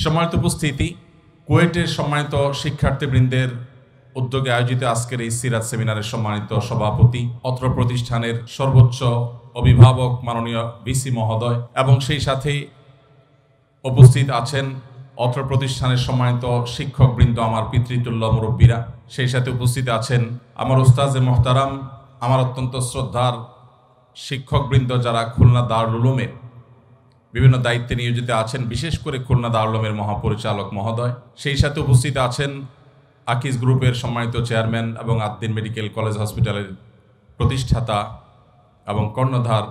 সম্মানিত উপস্থিতি, কুয়েটের সম্মানিত শিক্ষার্থীবৃন্দের উদ্যোগে আয়োজিত আজকের এই সিরাত সেমিনারের সম্মানিত সভাপতি, অত্র প্রতিষ্ঠানের সর্বোচ্চ অভিভাবক মাননীয় ভিসি মহোদয় এবং সেই সাথে উপস্থিত আছেন অত্র প্রতিষ্ঠানের সম্মানিত শিক্ষকবৃন্দ, আমার পিতৃতুল্য মুরব্বীরা, সেই সাথে উপস্থিত আছেন আমার উস্তাজে মোহতারাম, আমার অত্যন্ত শ্রদ্ধার শিক্ষকবৃন্দ যারা খুলনা দারুল উলুমে বিভিন্ন দায়িত্বে নিয়োজিত আছেন, বিশেষ করে খুলনা দারুল উলুমের মহাপরিচালক মহোদয়, সেই সাথে উপস্থিত আছেন আকিজ গ্রুপের সম্মানিত চেয়ারম্যান এবং আদ্দিন মেডিকেল কলেজ হসপিটালের প্রতিষ্ঠাতা এবং কর্ণধার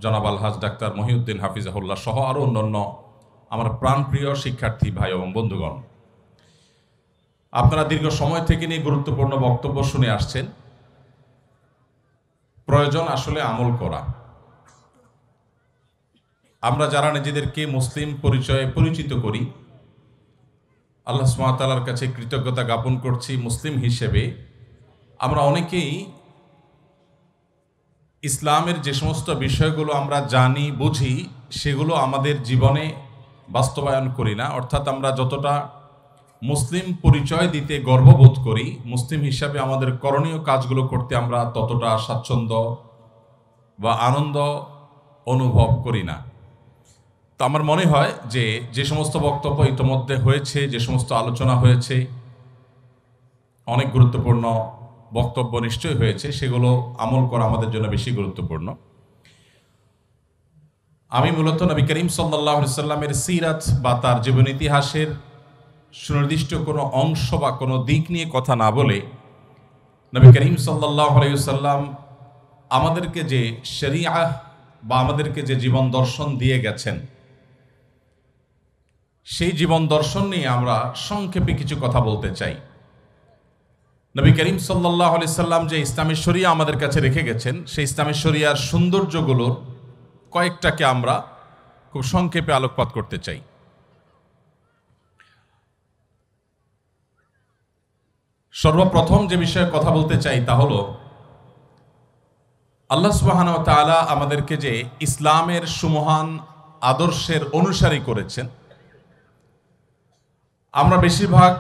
জনাব আলহাজ ডাক্তার মহিউদ্দিন হাফিজাহুল্লাহ সহ আরও অন্যান্য আমার প্রাণপ্রিয় শিক্ষার্থী ভাই এবং বন্ধুগণ, আপনারা দীর্ঘ সময় থেকে নিয়ে গুরুত্বপূর্ণ বক্তব্য শুনে আসছেন। প্রয়োজন আসলে আমল করা। আমরা যারা নিজেদেরকে মুসলিম পরিচয়ে পরিচিত করি, আল্লাহ সুবহানাহু ওয়া তাআলার কাছে কৃতজ্ঞতা জ্ঞাপন করছি, মুসলিম হিসেবে আমরা অনেকেই ইসলামের যে সমস্ত বিষয়গুলো আমরা জানি বুঝি সেগুলো আমাদের জীবনে বাস্তবায়ন করি না। অর্থাৎ আমরা যতটা মুসলিম পরিচয় দিতে গর্ববোধ করি, মুসলিম হিসাবে আমাদের করণীয় কাজগুলো করতে আমরা ততটা স্বাচ্ছন্দ্য বা আনন্দ অনুভব করি না। তো আমার মনে হয় যে সমস্ত বক্তব্য ইতোমধ্যে হয়েছে, যে সমস্ত আলোচনা হয়েছে, অনেক গুরুত্বপূর্ণ বক্তব্য নিশ্চয়ই হয়েছে, সেগুলো আমল করা আমাদের জন্য বেশি গুরুত্বপূর্ণ। আমি মূলত নবী করিম সাল্লাল্লাহু আলাইহি সাল্লামের সিরাত বা তার জীবন ইতিহাসের সুনির্দিষ্ট কোনো অংশ বা কোনো দিক নিয়ে কথা না বলে, নবী করিম সাল্লাল্লাহু আলাইহি সাল্লাম আমাদেরকে যে শরিয়াহ বা আমাদেরকে যে জীবন দর্শন দিয়ে গেছেন, সেই জীবন দর্শন নিয়ে আমরা সংক্ষেপে কিছু কথা বলতে চাই। নবী করিম সাল্লাল্লাহু আলাইহি সাল্লাম যে ইসলামী শরিয়া আমাদের কাছে রেখে গেছেন, সেই ইসলামী শরিয়ার সৌন্দর্যগুলোর কয়েকটাকে আমরা খুব সংক্ষেপে আলোকপাত করতে চাই। সর্বপ্রথম যে বিষয়ে কথা বলতে চাই তা হলো, আল্লাহ সুবহানাহু ওয়া তাআলা আমাদেরকে যে ইসলামের সুমহান আদর্শের অনুসারী করেছেন, আমরা বেশিরভাগ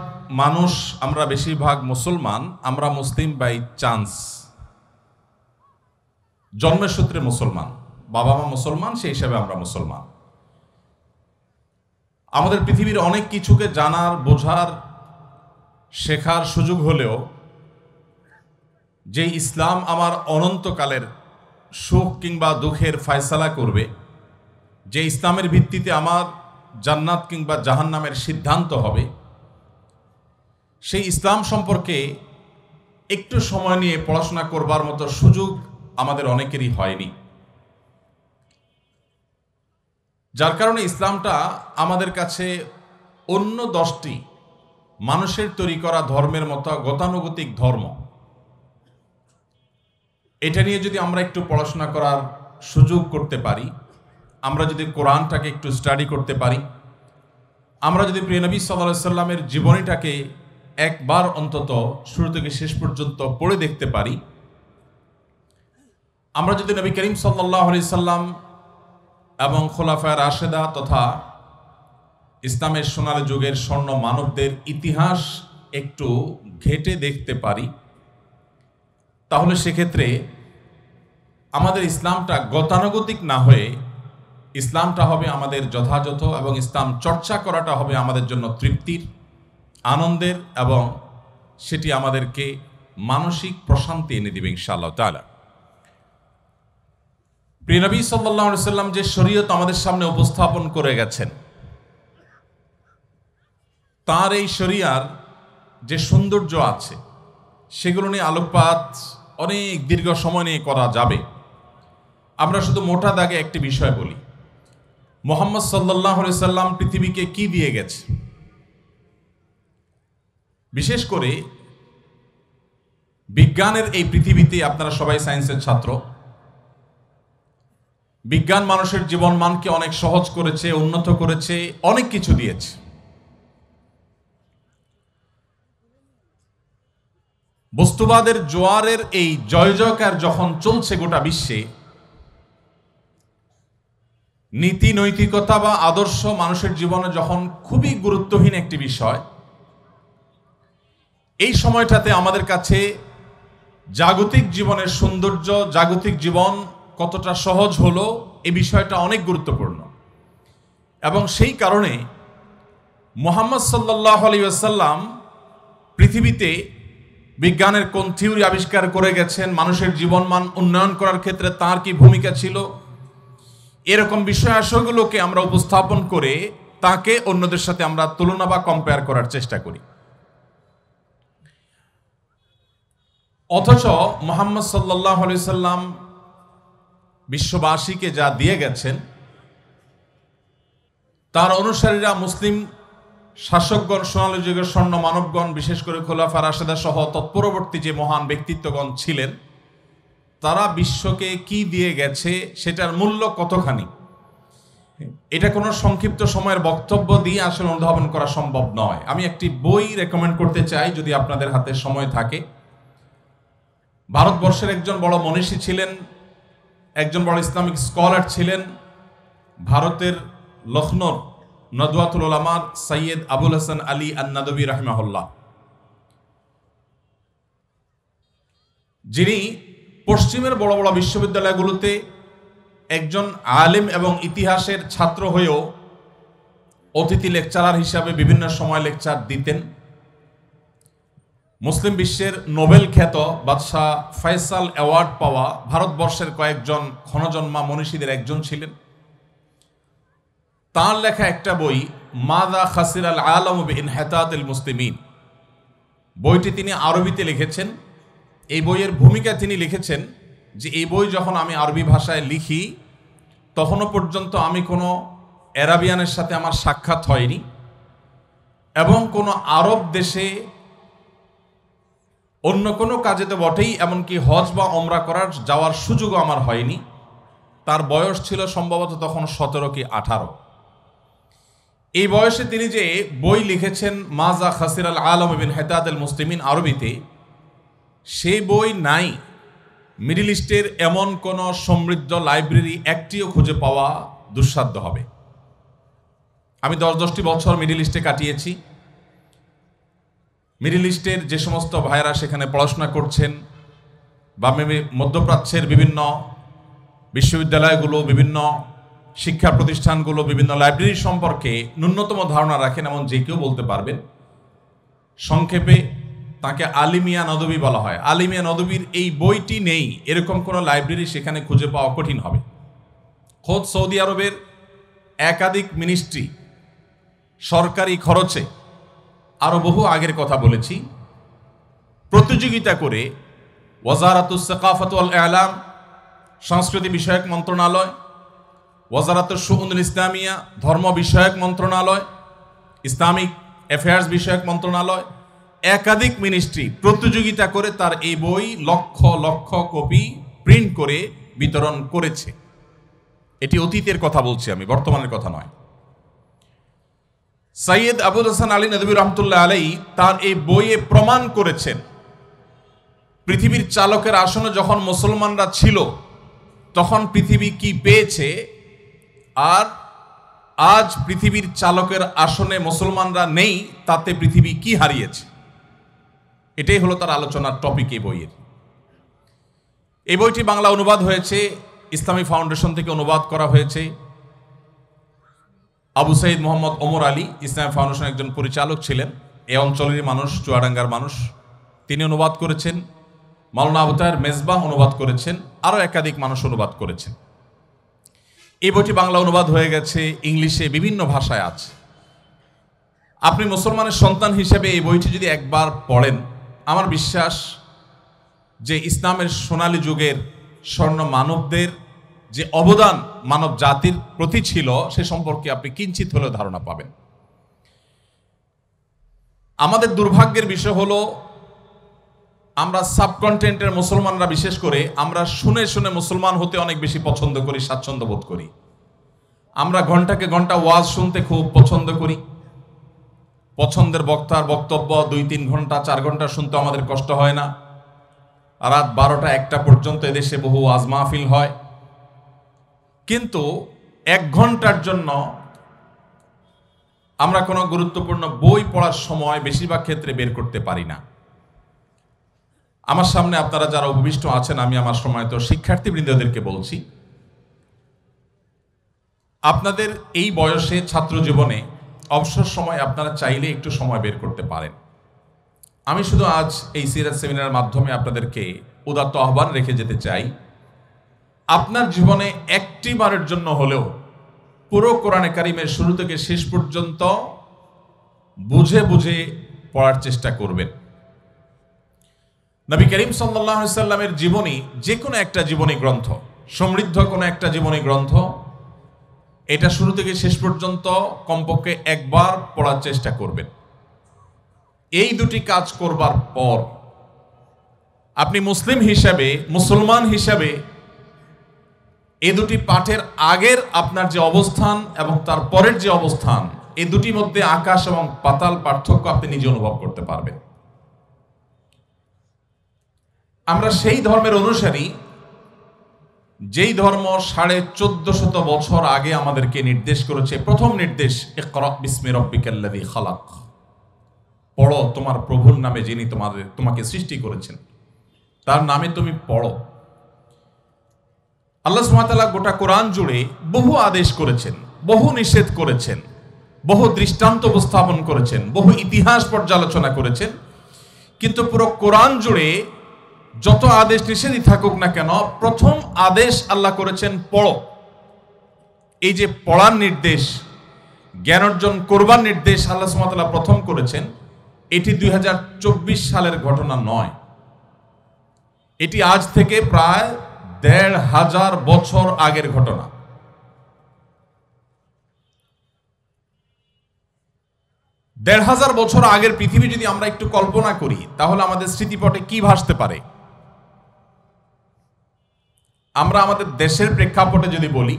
মানুষ, আমরা বেশিরভাগ মুসলমান, আমরা মুসলিম বাই চান্স, জন্মের সূত্রে মুসলমান, বাবা মা মুসলমান, সেই হিসাবে আমরা মুসলমান। আমাদের পৃথিবীর অনেক কিছুকে জানার, বোঝার, শেখার সুযোগ হলেও যে ইসলাম আমার অনন্তকালের সুখ কিংবা দুঃখের ফয়সালা করবে, যে ইসলামের ভিত্তিতে আমার জান্নাত কিংবা জাহান্নামের সিদ্ধান্ত হবে, সেই ইসলাম সম্পর্কে একটু সময় নিয়ে পড়াশোনা করবার মতো সুযোগ আমাদের অনেকেরই হয়নি। যার কারণে ইসলামটা আমাদের কাছে অন্য 10টি মানুষের তৈরি করা ধর্মের মতো গতানুগতিক ধর্ম। এটা নিয়ে যদি আমরা একটু পড়াশোনা করার সুযোগ করতে পারি, আমরা যদি কোরআনটাকে একটু স্টাডি করতে পারি, আমরা যদি প্রিয় নবী সাল্লাল্লাহু আলাইহি সাল্লামের জীবনীটাকে একবার অন্তত শুরু থেকে শেষ পর্যন্ত পড়ে দেখতে পারি, আমরা যদি নবী করিম সাল্লাল্লাহু আলাইহি সাল্লাম এবং খোলাফায়ে রাশেদা তথা ইসলামের সোনালী যুগের স্বর্ণ মানবদের ইতিহাস একটু ঘেঁটে দেখতে পারি, তাহলে সেক্ষেত্রে আমাদের ইসলামটা গতানুগতিক না হয়ে ইসলামটা হবে আমাদের যথাযথ, এবং ইসলাম চর্চা করাটা হবে আমাদের জন্য তৃপ্তির, আনন্দের, এবং সেটি আমাদেরকে মানসিক প্রশান্তি এনে দিবে ইনশাআল্লাহ তাআলা। প্রিয় নবী সাল্লাল্লাহু আলাইহি সাল্লাম যে শরীয়ত আমাদের সামনে উপস্থাপন করে গেছেন, তার এই শরিয়ার যে সৌন্দর্য আছে সেগুলো নিয়ে আলোকপাত অনেক দীর্ঘ সময় নিয়ে করা যাবে। আমরা শুধু মোটা দাগে একটি বিষয় বলি, মুহাম্মদ সাল্লাল্লাহু আলাইহি সাল্লাম পৃথিবীকে কি দিয়ে গেছে। বিশেষ করে বিজ্ঞানের এই পৃথিবীতে, আপনারা সবাই সায়েন্সের ছাত্র, বিজ্ঞান মানুষের জীবন মানকে অনেক সহজ করেছে, উন্নত করেছে, অনেক কিছু দিয়েছে। বস্তুবাদের জোয়ারের এই জয় জয়কার যখন চলছে গোটা বিশ্বে, নীতি নৈতিকতা বা আদর্শ মানুষের জীবনে যখন খুবই গুরুত্বহীন একটি বিষয়, এই সময়টাতে আমাদের কাছে জাগতিক জীবনের সৌন্দর্য, জাগতিক জীবন কতটা সহজ হলো এই বিষয়টা অনেক গুরুত্বপূর্ণ। এবং সেই কারণে মুহাম্মদ সাল্লাল্লাহু আলাইহি ওয়াসাল্লাম পৃথিবীতে বিজ্ঞানের কোন থিওরি আবিষ্কার করে গেছেন, মানুষের জীবনমান উন্নয়ন করার ক্ষেত্রে তার কি ভূমিকা ছিল, এরকম বিষয় আশয়গুলোকে আমরা উপস্থাপন করে তাকে অন্যদের সাথে আমরা তুলনা বা কম্পেয়ার করার চেষ্টা করি। অথচ মুহাম্মদ সাল্লাল্লাহু আলাইহি সাল্লাম বিশ্ববাসীকে যা দিয়ে গেছেন, তার অনুসারীরা মুসলিম শাসকগণ, সোনালী যুগের স্বর্ণ মানবগণ, বিশেষ করে খোলাফা রাশেদা সহ তৎপরবর্তী যে মহান ব্যক্তিত্বগণ ছিলেন, তারা বিশ্বকে কি দিয়ে গেছে সেটার মূল্য কতখানি, এটা কোনো সংক্ষিপ্ত সময়ের বক্তব্য দিয়ে আসলে অনুধাবন করা সম্ভব নয়। আমি একটি বই রেকমেন্ড করতে চাই, যদি আপনাদের হাতে সময় থাকে। ভারতবর্ষের একজন বড় মনীষী ছিলেন, একজন বড় ইসলামিক স্কলার ছিলেন, ভারতের লখনৌর নদওয়াতুল উলামার সৈয়দ আবুল হাসান আলী আন-নাদবী রাহিমাহুল্লাহ, যিনি পশ্চিমের বড় বড় বিশ্ববিদ্যালয়গুলোতে একজন আলেম এবং ইতিহাসের ছাত্র হয়েও অতিথি লেকচারার হিসাবে বিভিন্ন সময় লেকচার দিতেন। মুসলিম বিশ্বের নোবেল খ্যাত বাদশাহ ফয়সাল অ্যাওয়ার্ড পাওয়া ভারতবর্ষের কয়েকজন ক্ষণজন্মা মনীষীদের একজন ছিলেন। তার লেখা একটা বই মাযা খাসিরাল আলামু বিইনহিতাতিল মুসলিমিন, বইটি তিনি আরবিতে লিখেছেন। এই বইয়ের ভূমিকা তিনি লিখেছেন যে এই বই যখন আমি আরবি ভাষায় লিখি, তখনও পর্যন্ত আমি কোনো অ্যারাবিয়ানের সাথে আমার সাক্ষাৎ হয়নি এবং কোনো আরব দেশে অন্য কোনো কাজে তো বটেই, এমনকি হজ বা ওমরা করার যাওয়ার সুযোগও আমার হয়নি। তার বয়স ছিল সম্ভবত তখন 17 কি 18। এই বয়সে তিনি যে বই লিখেছেন মাযা খাসিরাল আলাম বিইনহিতাতিল মুসলিমিন আরবিতে, সেই বই নাই। মিডল ইস্টের এমন কোন সমৃদ্ধ লাইব্রেরি একটিও খুঁজে পাওয়া দুঃসাধ্য হবে। আমি 10-10টি বছর মিডল ইস্টে কাটিয়েছি। মিডল ইস্টের যে সমস্ত ভাইয়েরা সেখানে পড়াশোনা করছেন বা মধ্যপ্রাচ্যের বিভিন্ন বিশ্ববিদ্যালয়গুলো, বিভিন্ন শিক্ষা প্রতিষ্ঠানগুলো, বিভিন্ন লাইব্রেরি সম্পর্কে ন্যূনতম ধারণা রাখেন এমন যে কেউ বলতে পারবেন। সংক্ষেপে তাকে আলিমিয়া নদবী বলা হয়। আলিমিয়া নদবীর এই বইটি নেই, এরকম কোনো লাইব্রেরি সেখানে খুঁজে পাওয়া কঠিন হবে। খোদ সৌদি আরবের একাধিক মিনিস্ট্রি সরকারি খরচে, আরও বহু আগের কথা বলেছি, প্রতিযোগিতা করে ওয়াজারাতুস সাকাফাত ওয়াল ইলাম সংস্কৃতি বিষয়ক মন্ত্রণালয়, ওয়াজারাতুশ শুউনুল ইসলামিয়া ধর্ম বিষয়ক মন্ত্রণালয়, ইসলামিক অ্যাফেয়ার্স বিষয়ক মন্ত্রণালয়, একাধিক মিনিস্ট্রি প্রতিযোগিতা করে তার এই বই লক্ষ লক্ষ কপি প্রিন্ট করে বিতরণ করেছে। এটি অতীতের কথা বলছি আমি, বর্তমানের কথা নয়। সৈয়দ আবুল হাসান আলী নদভী রহমতুল্লাহ আলাইহি তার এই বইয়ে প্রমাণ করেছেন, পৃথিবীর চালকের আসনে যখন মুসলমানরা ছিল তখন পৃথিবী কি পেয়েছে, আর আজ পৃথিবীর চালকের আসনে মুসলমানরা নেই তাতে পৃথিবী কি হারিয়েছে। এটাই হলো তার আলোচনার টপিক এই বইয়ের। এই বইটি বাংলা অনুবাদ হয়েছে, ইসলামী ফাউন্ডেশন থেকে অনুবাদ করা হয়েছে। আবু সাইদ মোহাম্মদ ওমর আলী ইসলামী ফাউন্ডেশন একজন পরিচালক ছিলেন, এই অঞ্চলেরই মানুষ, চুয়াডাঙ্গার মানুষ, তিনি অনুবাদ করেছেন। মাওলানা আবু তাহের মেজবাহ অনুবাদ করেছেন, আরও একাধিক মানুষ অনুবাদ করেছেন। এই বইটি বাংলা অনুবাদ হয়ে গেছে, ইংলিশে বিভিন্ন ভাষায় আছে। আপনি মুসলমানের সন্তান হিসেবে এই বইটি যদি একবার পড়েন, আমার বিশ্বাস যে ইসলামের সোনালী যুগের স্বর্ণ মানবদের যে অবদান মানব জাতির প্রতি ছিল সে সম্পর্কে আপনি কিঞ্চিত হলেও ধারণা পাবেন। আমাদের দুর্ভাগ্যের বিষয় হলো আমরা সাবকন্টিনেন্টের মুসলমানরা, বিশেষ করে আমরা শুনে শুনে মুসলমান হতে অনেক বেশি পছন্দ করি, স্বাচ্ছন্দ্য বোধ করি। আমরা ঘন্টাকে ঘন্টা ওয়াজ শুনতে খুব পছন্দ করি। পছন্দের বক্তার বক্তব্য 2-3 ঘন্টা 4 ঘন্টা শুনতে আমাদের কষ্ট হয় না। রাত 12টা 1টা পর্যন্ত এদেশে বহু ওয়াজ মাহফিল হয়। কিন্তু 1 ঘন্টার জন্য আমরা কোনো গুরুত্বপূর্ণ বই পড়ার সময় বেশিরভাগ ক্ষেত্রে বের করতে পারি না। আমার সামনে আপনারা যারা উপবিষ্ট আছেন, আমি আমার সময় তো শিক্ষার্থীবৃন্দদেরকে বলছি, আপনাদের এই বয়সে ছাত্র জীবনে অবসর সময় আপনারা চাইলে একটু সময় বের করতে পারেন। আমি শুধু আজ এই সিরাত সেমিনারের মাধ্যমে আপনাদেরকে উদাত্ত আহ্বান রেখে যেতে চাই, আপনার জীবনে একটি বারের জন্য হলেও পুরো কোরআনে কারিমের শুরু থেকে শেষ পর্যন্ত বুঝে বুঝে পড়ার চেষ্টা করবেন। নবী করিম সাল্লাল্লাহু আলাইহি সাল্লামের জীবনী, যে কোনো একটা জীবনী গ্রন্থ, সমৃদ্ধ কোনো একটা জীবনী গ্রন্থ, এটা শুরু থেকে শেষ পর্যন্ত কমপক্ষে একবার পড়ার চেষ্টা করবেন। এই দুটি কাজ করবার পর আপনি মুসলিম হিসাবে, মুসলমান হিসাবে এই দুটি পাঠের আগের আপনার যে অবস্থান এবং তার পরের যে অবস্থান, এই দুটির মধ্যে আকাশ এবং পাতাল পার্থক্য আপনি নিজে অনুভব করতে পারবেন। আমরা সেই ধর্মের অনুসারী যেই ধর্ম 1450 বছর আগে আমাদেরকে নির্দেশ করেছে, প্রথম নির্দেশ ইকরা বিসমি রাব্বিকাল্লাযী খালাক, পড়ো তোমার প্রভুর নামে যিনি তোমাকে সৃষ্টি করেছেন, তার নামে তুমি পড়ো। আল্লাহ সুবহানাহু ওয়া তাআলা গোটা কোরআন জুড়ে বহু আদেশ করেছেন, বহু নিষেধ করেছেন, বহু দৃষ্টান্ত উপস্থাপন করেছেন, বহু ইতিহাস পর্যালোচনা করেছেন, কিন্তু পুরো কোরআন জুড়ে যত আদেশ নিষেধই থাকুক না কেন, প্রথম আদেশ আল্লাহ করেছেন পড়ো। এই যে পড়ার নির্দেশ, জ্ঞান অর্জন করবার নির্দেশ আল্লাহ সুবহানাহু ওয়া তাআলা প্রথম করেছেন, এটি 2024 সালের ঘটনা নয়, এটি আজ থেকে প্রায় 1500 বছর আগের ঘটনা। দেড় হাজার বছর আগের পৃথিবী যদি আমরা একটু কল্পনা করি, তাহলে আমাদের স্মৃতিপটে কি ভাসতে পারে? আমরা আমাদের দেশের প্রেক্ষাপটে যদি বলি,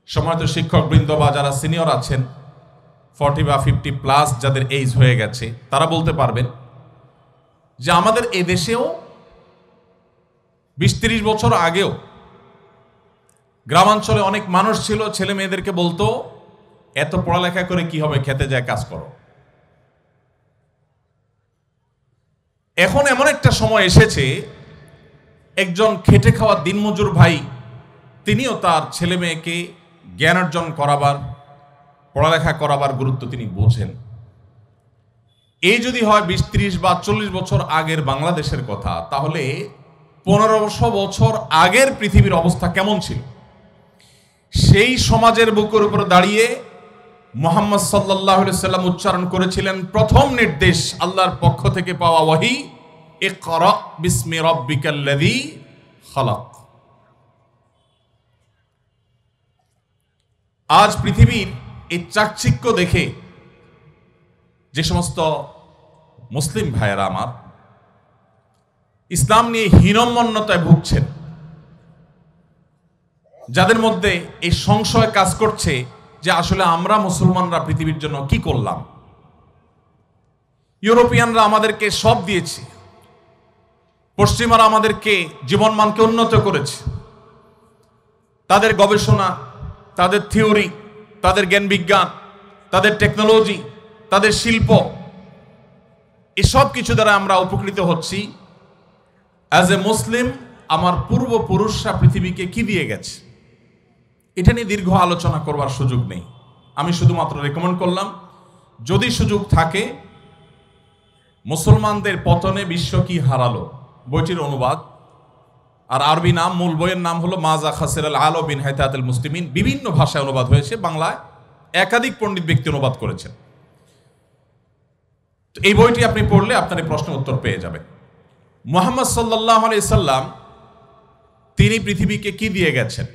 সম্মানিত শিক্ষকবৃন্দ বা যারা সিনিয়র আছেন, 40 বা 50 প্লাস যাদের এজ হয়ে গেছে, তারা বলতে পারবেন যে আমাদের এই দেশেও 20-30 বছর আগেও গ্রামাঞ্চলে অনেক মানুষ ছিল, ছেলে মেয়েদেরকে বলতো এত পড়ালেখা করে কি হবে, খেতে যায় কাজ করো। এখন এমন একটা সময় এসেছে, একজন খেটে খাওয়া দিনমজুর ভাই, তিনিও তার ছেলে মেয়েকে জ্ঞান অর্জন করাবার, পড়ালেখা করাবার গুরুত্ব তিনি বোঝেন। এই যদি হয় 20-30 বা 40 বছর আগের বাংলাদেশের কথা, তাহলে 1500 বছর আগের পৃথিবীর অবস্থা কেমন ছিল? সেই সমাজের বুকের উপর দাঁড়িয়ে মুহাম্মদ সাল্লাল্লাহু আলাইহি সাল্লাম উচ্চারণ করেছিলেন প্রথম নির্দেশ আল্লাহর পক্ষ থেকে পাওয়া ওয়াহি, ইকরা বিসমি রাব্বিকাল্লাযী খালাক। আজ পৃথিবীর এই চাকচিক্য দেখে যে সমস্ত মুসলিম ভাইয়েরা আমার ইসলাম নিয়ে হীনম্মন্যতায় ভুগছেন, যাদের মধ্যে এই সংশয় কাজ করছে যে আসলে আমরা মুসলমানরা পৃথিবীর জন্য কি করলাম? ইউরোপিয়ানরা আমাদেরকে সব দিয়েছে, পশ্চিমারা আমাদেরকে জীবনমানকে উন্নত করেছে, তাদের গবেষণা, তাদের থিওরি, তাদের জ্ঞান বিজ্ঞান, তাদের টেকনোলজি, তাদের শিল্প, এসব কিছু দ্বারা আমরা উপকৃত হচ্ছি। অ্যাজ এ মুসলিম, আমার পূর্বপুরুষরা পৃথিবীকে কি দিয়ে গেছে, এটা নিয়ে দীর্ঘ আলোচনা করবার সুযোগ নেই। আমি শুধুমাত্র রেকমেন্ড করলাম, যদি সুযোগ থাকে, মুসলমানদের পতনে বিশ্ব কি হারালো বইটির অনুবাদ, আর আরবি নাম, মূল বইয়ের নাম হলো মাজা খাসিরাল আল বিন হায়াতাতুল মুসলিমিন। বিভিন্ন ভাষায় অনুবাদ হয়েছে, বাংলায় একাধিক পণ্ডিত ব্যক্তি অনুবাদ করেছেন। তো এই বইটি আপনি পড়লে আপনার এই প্রশ্নের উত্তর পেয়ে যাবেন। মুহাম্মদ সাল্লাল্লাহু আলাইহি সাল্লাম, তিনি পৃথিবীকে কি দিয়ে গেছেন?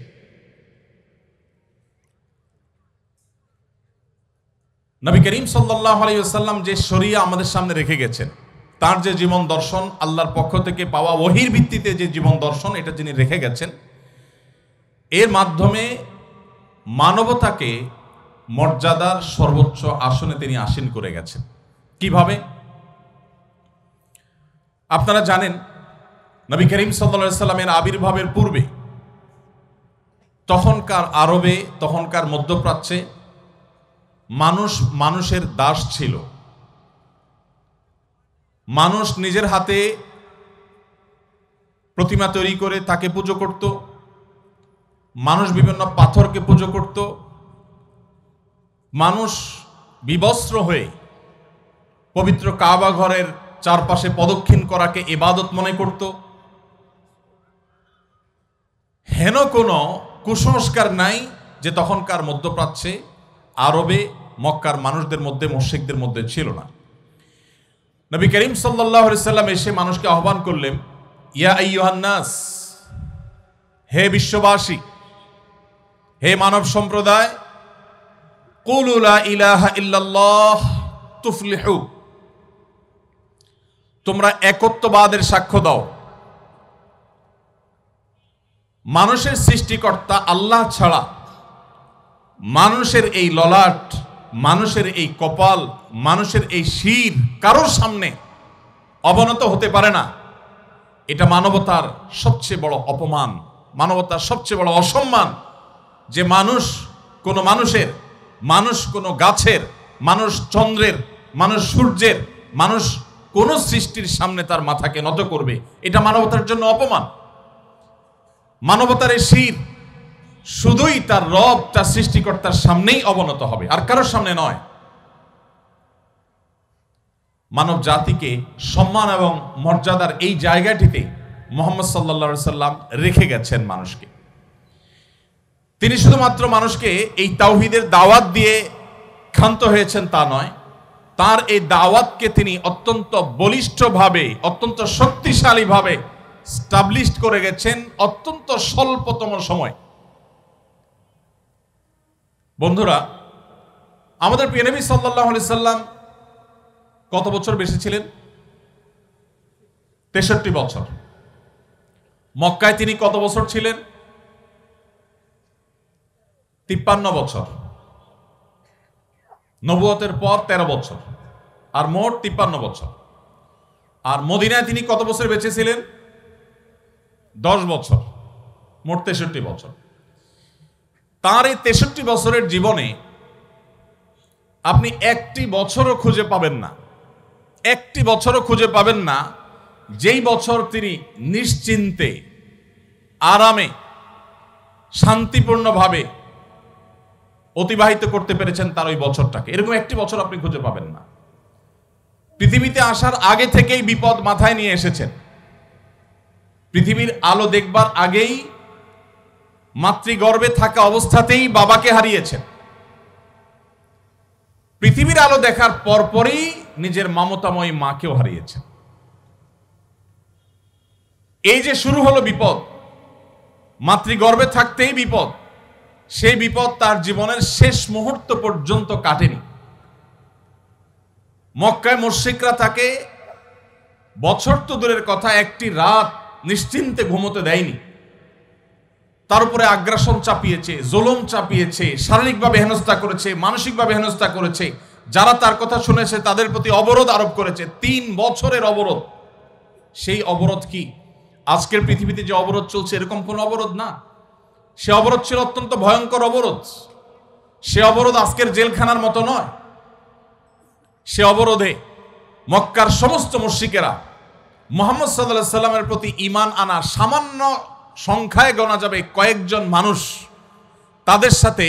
নবী করিম সাল্লাল্লাহু আলাইহি ওয়াসাল্লাম যে শরিয়া আমাদের সামনে রেখে গেছেন, তার যে জীবন দর্শন, আল্লাহর পক্ষ থেকে পাওয়া ওহীর ভিত্তিতে যে জীবন দর্শন, এটা যিনি রেখে গেছেন, এর মাধ্যমে মানবতাকে মর্যাদার সর্বোচ্চ আসনে তিনি আসীন করে গেছেন। কিভাবে? আপনারা জানেন, নবী করিম সাল্লাল্লাহু আলাইহি ওয়াসাল্লামের আবির্ভাবের পূর্বে তখনকার আরবে, তখনকার মধ্যপ্রাচ্যে মানুষ মানুষের দাস ছিল। মানুষ নিজের হাতে প্রতিমা তৈরি করে তাকে পুজো করত, মানুষ বিভিন্ন পাথরকে পুজো করত, মানুষ বিবস্ত্র হয়ে পবিত্র কাবা ঘরের চারপাশে প্রদক্ষিণ করাকে ইবাদত মনে করত। হেন কোনো কুসংস্কার নাই যে তখনকার মধ্যপ্রাচ্যে, আরবে, মক্কার মানুষদের মধ্যে, মুশরিকদের মধ্যে ছিল না। নবী করিম সাল্লাল্লাহু আলাইহি সাল্লাম এসে মানুষকে আহ্বান করলেন, ইয়া আইয়ুহান নাস, হে বিশ্ববাসী, হে মানব সম্প্রদায়, কুলু লা ইলাহা ইল্লাল্লাহ তুফলিহু, তোমরা একত্ববাদের সাক্ষ্য দাও। মানুষের সৃষ্টিকর্তা আল্লাহ ছাড়া মানুষের এই ললাট, মানুষের এই কপাল, মানুষের এই শির কারোর সামনে অবনত হতে পারে না। এটা মানবতার সবচেয়ে বড় অপমান, মানবতার সবচেয়ে বড় অসম্মান যে মানুষ কোনো মানুষের, মানুষ কোনো গাছের, মানুষ চন্দ্রের, মানুষ সূর্যের, মানুষ কোন সৃষ্টির সামনে তার মাথাকে নত করবে। এটা মানবতার জন্য অপমান। মানবতার এই শির শুধুই তার রব, তার সৃষ্টিকর্তার সামনেই অবনত হবে, আর কারোর সামনে নয়। মানব জাতিকে সম্মান এবং মর্যাদার এই জায়গাটিতে মুহাম্মদ সাল্লাল্লাহু আলাইহি সাল্লাম রেখে গেছেন মানুষকে। তিনি শুধুমাত্র মানুষকে এই তাওহীদের দাওয়াত দিয়ে ক্ষান্ত হয়েছেন তা নয়, তার এই দাওয়াতকে তিনি অত্যন্ত বলিষ্ঠভাবে, অত্যন্ত শক্তিশালীভাবে স্টাবলিশ করে গেছেন অত্যন্ত স্বল্পতম সময়। বন্ধুরা, আমাদের প্রিয় নবী সাল্লাল্লাহু আলাইহি সাল্লাম কত বছর বেঁচে ছিলেন? 63 বছর। মক্কায় তিনি কত বছর ছিলেন? 53 বছর। নবুয়তের পর 13 বছর, আর মোট 53 বছর। আর মদিনায় তিনি কত বছর বেঁচে ছিলেন? 10 বছর, মোট 63 বছর। তার এই 63 বছরের জীবনে আপনি একটি বছরও খুঁজে পাবেন না, একটি বছরও খুঁজে পাবেন না যেই বছর তিনি নিশ্চিন্তে, আরামে, শান্তিপূর্ণভাবে অতিবাহিত করতে পেরেছেন তার ওই বছরটাকে। এরকম একটি বছর আপনি খুঁজে পাবেন না। পৃথিবীতে আসার আগে থেকেই বিপদ মাথায় নিয়ে এসেছেন। পৃথিবীর আলো দেখবার আগেই, মাতৃগর্ভে থাকা অবস্থাতেই বাবাকে হারিয়েছেন। পৃথিবীর আলো দেখার পরপরই নিজের মমতাময়ী মাকেও হারিয়েছেন। এই যে শুরু হলো বিপদ, মাতৃগর্ভে থাকতেই বিপদ, সেই বিপদ তার জীবনের শেষ মুহূর্ত পর্যন্ত কাটেনি। মক্কায় মুশরিকরা তাকে বছর তো দূরের কথা, একটি রাত নিশ্চিন্তে ঘুমোতে দেয়নি। তার উপরে আগ্রাসন চাপিয়েছে, জুলুম চাপিয়েছে, শারীরিকভাবে হেনস্থা করেছে, মানসিকভাবে হেনস্থা করেছে। যারা তার কথা শুনেছে তাদের প্রতি অবরোধ আরোপ করেছে। 3 বছরের অবরোধ। সেই অবরোধ কি আজকের পৃথিবীতে যে অবরোধ চলছে এরকম কোন অবরোধ না। সে অবরোধ ছিল অত্যন্ত ভয়ঙ্কর অবরোধ। সে অবরোধ আজকের জেলখানার মতো নয়। সে অবরোধে মক্কার সমস্ত মুশরিকেরা মুহাম্মদ সাল্লাল্লাহু আলাইহি সাল্লামের প্রতি ঈমান আনা সামান্য সংখ্যায় গোনা যাবে কয়েকজন মানুষ, তাদের সাথে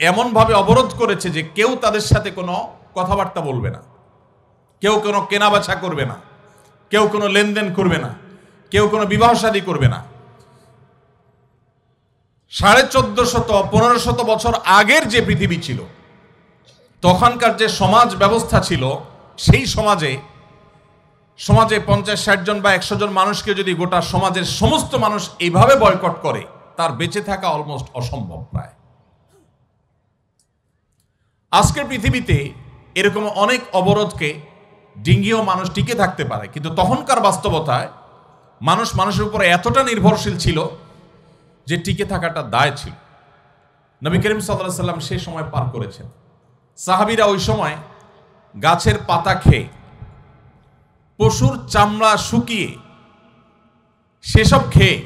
এমনভাবে অবরোধ করেছে যে কেউ তাদের সাথে কোনো কথাবার্তা বলবে না, কেউ কোনো কেনাবেচা করবে না, কেউ কোনো লেনদেন করবে না, কেউ কোনো বিবাহ শাদী করবে না। 1450-1500 বছর আগের যে পৃথিবী ছিল, তখনকার যে সমাজ ব্যবস্থা ছিল, সেই সমাজে 50-60 জন বা 100 জন মানুষকে যদি গোটা সমাজের সমস্ত মানুষ এইভাবে বয়কট করে, তার বেঁচে থাকা অলমোস্ট অসম্ভব প্রায়। আজকের পৃথিবীতে এরকম অনেক অবরোধকে ডিঙ্গিয়েও মানুষ টিকে থাকতে পারে, কিন্তু তখনকার বাস্তবতায় মানুষ মানুষের উপরে এতটা নির্ভরশীল ছিল যে টিকে থাকাটা দায় ছিল। নবী করিম সাল্লাল্লাহু আলাইহি সাল্লাম সেই সময় পার করেছেন। সাহাবীরা ওই সময় গাছের পাতা খেয়ে, পশুর চামড়া শুকিয়ে, সেসব খেয়ে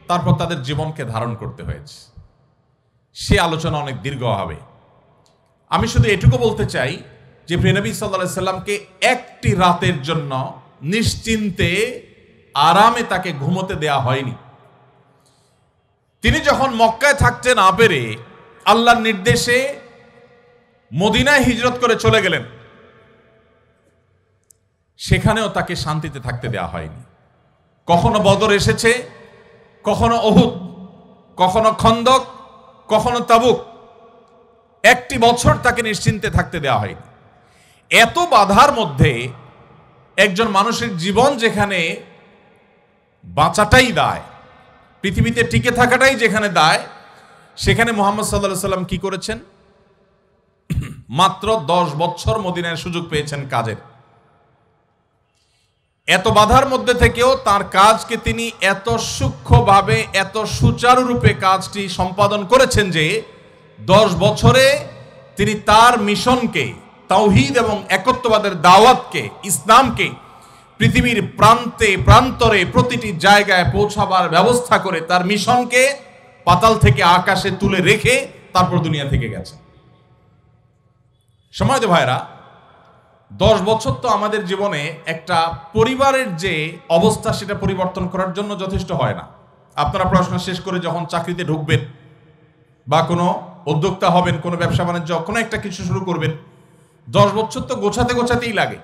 তারপর তাদের জীবনকে ধারণ করতে হয়েছে। সে আলোচনা অনেক দীর্ঘ হবে। আমি শুধু এটুকু বলতে চাই যে প্রিয় নবী সাল্লাল্লাহু আলাইহি সাল্লামকে একটি রাতের জন্য নিশ্চিন্তে আরামে তাকে ঘুমোতে দেয়া হয়নি। তিনি যখন মক্কায় থাকতে না পেরে আল্লাহর নির্দেশে মদিনায় হিজরত করে চলে গেলেন, সেখানেও তাকে শান্তিতে থাকতে দেয়া হয়নি। কখনো বদর এসেছে, কখনো উহুদ, কখনো খন্দক, কখনো তাবুক, একটি বছর তাকে নিশ্চিন্তে থাকতে দেওয়া হয়নি। এত বাধার মধ্যে একজন মানুষের জীবন যেখানে বাঁচাটাই দায়, পৃথিবীতে টিকে থাকাটাই যেখানে দায়, সেখানে মুহাম্মদ সাল্লাল্লাহু আলাইহি সাল্লাম কি করেছেন? মাত্র 10 বছর মদিনায় সুযোগ পেয়েছেন কাজের। এত বাধার মধ্যে থেকেও তার কাজকে তিনি এত সূক্ষ্মভাবে, এত সুচারুরূপে কাজটি সম্পাদন করেছেন যে 10 বছরে তিনি তার মিশনকে, তাওহীদ এবং একত্ববাদের দাওয়াতকে, ইসলামকে পৃথিবীর প্রান্তে প্রান্তরে প্রতিটি জায়গায় পৌঁছাবার ব্যবস্থা করে তার মিশনকে পাতাল থেকে আকাশে তুলে রেখে তারপর দুনিয়া থেকে গেছে। সম্মানিত ভাইরা, 10 বছর তো আমাদের জীবনে একটা পরিবারের যে অবস্থা সেটা পরিবর্তন করার জন্য যথেষ্ট হয় না। আপনারা পড়াশোনা শেষ করে যখন চাকরিতে ঢুকবেন বা কোনো উদ্যোক্তা হবেন, কোনো ব্যবসা বাণিজ্য, কোনো একটা কিছু শুরু করবেন, 10 বছর তো গোছাতেই লাগে।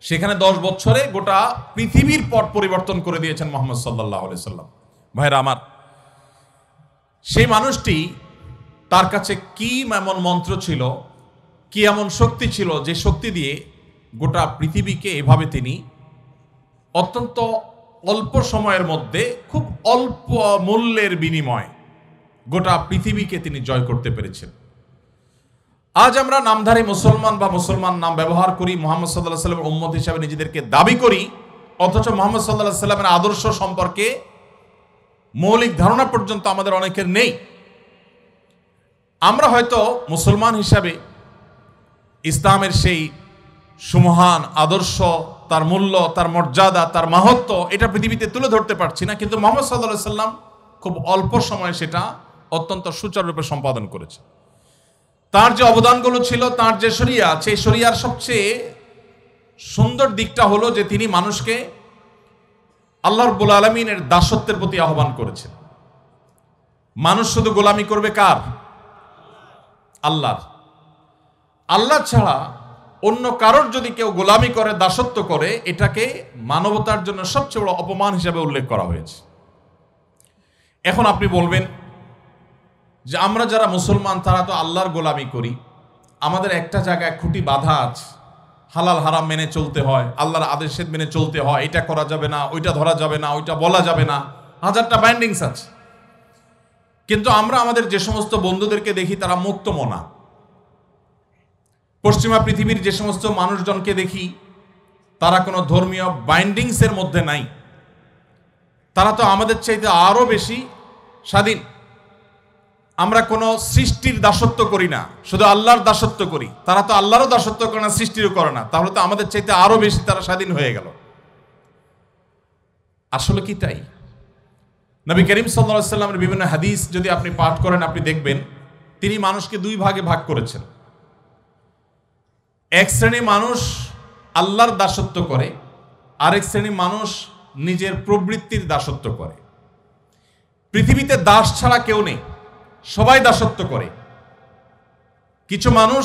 সেখানে 10 বছরে গোটা পৃথিবীর পট পরিবর্তন করে দিয়েছেন মুহাম্মদ সাল্লাল্লাহু আলাইহি সাল্লাম। ভাইরা আমার, সেই মানুষটি, তার কাছে কি এমন মন্ত্র ছিল, কি এমন শক্তি ছিল যে শক্তি দিয়ে গোটা পৃথিবীকে এভাবে তিনি অত্যন্ত অল্প সময়ের মধ্যে খুব অল্প মূল্যের বিনিময় গোটা পৃথিবীকে তিনি জয় করতে পেরেছেন। আজ আমরা নামধারী মুসলমান বা মুসলমান নাম ব্যবহার করি, মুহাম্মদ সাল্লাল্লাহু আলাইহি সাল্লামের উম্মত হিসেবে নিজেদেরকে দাবি করি, অথচ মুহাম্মদ সাল্লাল্লাহু আলাইহি সাল্লামের আদর্শ সম্পর্কে মৌলিক ধারণা পর্যন্ত আমাদের অনেকের নেই। আমরা হয়তো মুসলমান হিসাবে ইসলামের সেই সুমহান আদর্শ, তার মূল্য, তার মর্যাদা, তার মাহাত্ম্য এটা পৃথিবীতে তুলে ধরতে পারছি না, কিন্তু মুহাম্মদ সাল্লাল্লাহু আলাইহি সাল্লাম খুব অল্প সময়ে সেটা অত্যন্ত সুচারুরূপে সম্পাদন করেছে। তার যে অবদানগুলো ছিল, তার যে শরিয়া, সেই শরিয়ার সবচেয়ে সুন্দর দিকটা হলো যে তিনি মানুষকে আল্লাহ রাব্বুল আলামিনের দাসত্বের প্রতি আহ্বান করেছেন। মানুষ শুধু গোলামি করবে কার? আল্লাহর। আল্লাহ ছাড়া অন্য কারোর যদি কেউ গোলামি করে, দাসত্ব করে, এটাকে মানবতার জন্য সবচেয়ে বড় অপমান হিসেবে উল্লেখ করা হয়েছে। এখন আপনি বলবেন যে আমরা যারা মুসলমান তারা তো আল্লাহর গোলামি করি, আমাদের একটা জায়গায় খুঁটি বাধা আছে, হালাল হারাম মেনে চলতে হয়, আল্লাহর আদেশের মেনে চলতে হয়, এটা করা যাবে না, ওইটা ধরা যাবে না, ওইটা বলা যাবে না, হাজারটা বাইন্ডিংস আছে। কিন্তু আমরা আমাদের যে সমস্ত বন্ধুদেরকে দেখি তারা মুক্তমনা, পশ্চিমা পৃথিবীর যে সমস্ত মানুষজনকে দেখি তারা কোনো ধর্মীয় বাইন্ডিংসের মধ্যে নাই, তারা তো আমাদের চাইতে আরো বেশি স্বাধীন। আমরা কোনো সৃষ্টির দাসত্ব করি না, শুধু আল্লাহর দাসত্ব করি। তারা তো আল্লাহরও দাসত্ব করে না, সৃষ্টিরও করে না, তাহলে তো আমাদের চাইতে আরো বেশি তারা স্বাধীন হয়ে গেল। আসলে কি তাই? নবী করিম সাল্লাল্লাহু আলাইহি সাল্লামের বিভিন্ন হাদিস যদি আপনি পাঠ করেন, আপনি দেখবেন তিনি মানুষকে দুই ভাগে ভাগ করেছেন। এক শ্রেণী মানুষ আল্লাহর দাসত্ব করে, আরেক শ্রেণী মানুষ নিজের প্রবৃত্তির দাসত্ব করে। পৃথিবীতে দাস ছাড়া কেউ নেই, সবাই দাসত্ব করে। কিছু মানুষ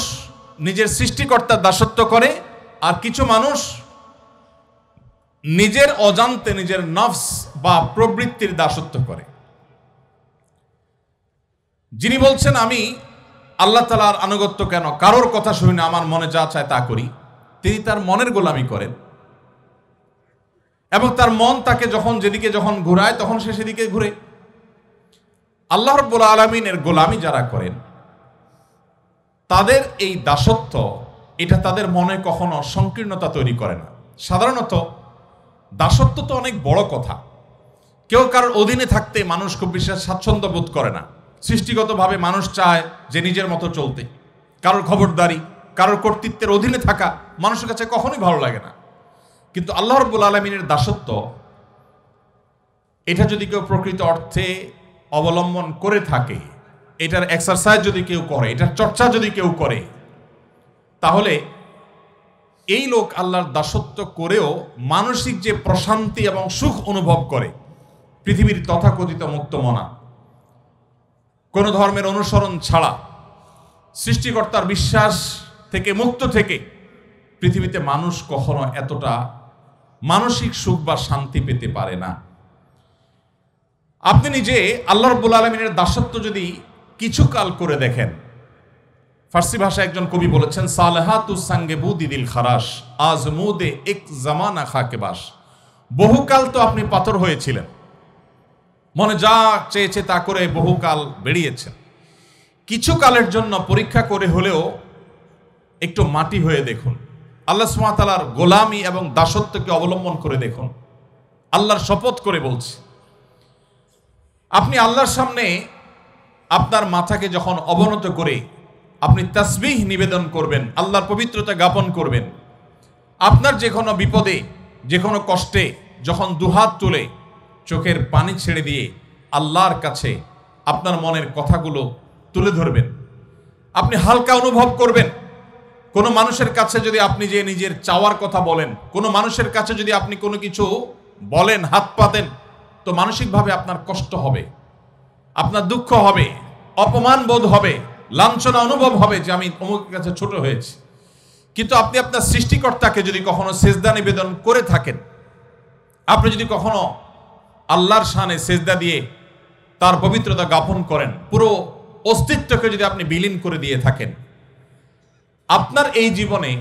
নিজের সৃষ্টিকর্তার দাসত্ব করে, আর কিছু মানুষ নিজের অজান্তে নিজের নফস বা প্রবৃত্তির দাসত্ব করে। যিনি বলছেন আমি আল্লাহ তাআলার আনুগত্য কেন, কারোর কথা শুনি না, আমার মনে যা চায় তা করি, তিনি তার মনের গোলামি করেন এবং তার মন তাকে যখন যেদিকে যখন ঘুরায় তখন সে সেদিকে ঘুরে। আল্লাহ রাব্বুল আলামিনের গোলামি যারা করেন তাদের এই দাসত্ব, এটা তাদের মনে কখনো সংকীর্ণতা তৈরি করে না। সাধারণত দাসত্ব তো অনেক বড় কথা, কেউ কারোর অধীনে থাকতে মানুষ খুব বিশেষ স্বাচ্ছন্দ্য বোধ করে না। সৃষ্টিগতভাবে মানুষ চায় যে নিজের মতো চলতে, কারোর খবরদারি, কারোর কর্তৃত্বের অধীনে থাকা মানুষের কাছে কখনোই ভালো লাগে না। কিন্তু আল্লাহ রাব্বুল আলামিনের দাসত্ব, এটা যদি কেউ প্রকৃত অর্থে অবলম্বন করে থাকে, এটার এক্সারসাইজ যদি কেউ করে, এটার চর্চা যদি কেউ করে, তাহলে এই লোক আল্লাহর দাসত্ব করেও মানসিক যে প্রশান্তি এবং সুখ অনুভব করে, পৃথিবীর তথাকথিত মুক্তমনা, কোন ধর্মের অনুসরণ ছাড়া, সৃষ্টিকর্তার বিশ্বাস থেকে মুক্ত থেকে পৃথিবীতে মানুষ কখনো এতটা মানসিক সুখ বা শান্তি পেতে পারে না। আপনি নিজে আল্লাহ রাব্বুল আলামিনের দাসত্ব যদি কিছু কাল করে দেখেন, ফার্সি ভাষায় একজন কবি বলেছেন, সালেহাতু সাঙ্গে বুদিদিল খারাস আজমুদে এক জামানা খাকে বাস। বহুকাল তো আপনি পাথর হয়েছিলেন, মনে যা চেয়েছে তা করে বহুকাল বেরিয়েছেন, কিছু কালের জন্য পরীক্ষা করে হলেও একটু মাটি হয়ে দেখুন, আল্লাহ সুবহানাহু ওয়া তাআলার গোলামি এবং দাসত্বকে অবলম্বন করে দেখুন। আল্লাহর শপথ করে বলছি, আপনি আল্লাহর সামনে আপনার মাথাকে যখন অবনত করে আপনি তাসবিহ নিবেদন করবেন, আল্লাহর পবিত্রতা জ্ঞাপন করবেন, আপনার যে কোনো বিপদে, যে কোনো কষ্টে যখন দুহাত তুলে চোখের পানি ছেড়ে দিয়ে আল্লাহর কাছে আপনার মনের কথাগুলো তুলে ধরবেন, আপনি হালকা অনুভব করবেন। কোনো মানুষের কাছে যদি আপনি যে নিজের চাওয়ার কথা বলেন, কোনো মানুষের কাছে যদি আপনি কোনো কিছু বলেন, হাত পাতেন, তো মানসিকভাবে আপনার কষ্ট হবে, আপনার দুঃখ হবে, অপমান বোধ হবে, লাঞ্ছনা অনুভব হবে যে আমি অমুকের কাছে ছোট হয়েছি। কিন্তু আপনি আপনার সৃষ্টিকর্তাকে যদি কখনো সেজদা নিবেদন করে থাকেন, আপনি যদি কখনো আল্লাহর শানে সেজদা দিয়ে তার পবিত্রতা জ্ঞাপন করেন, পুরো অস্তিত্বকে যদি আপনি বিলীন করে দিয়ে থাকেন, আপনার এই জীবনে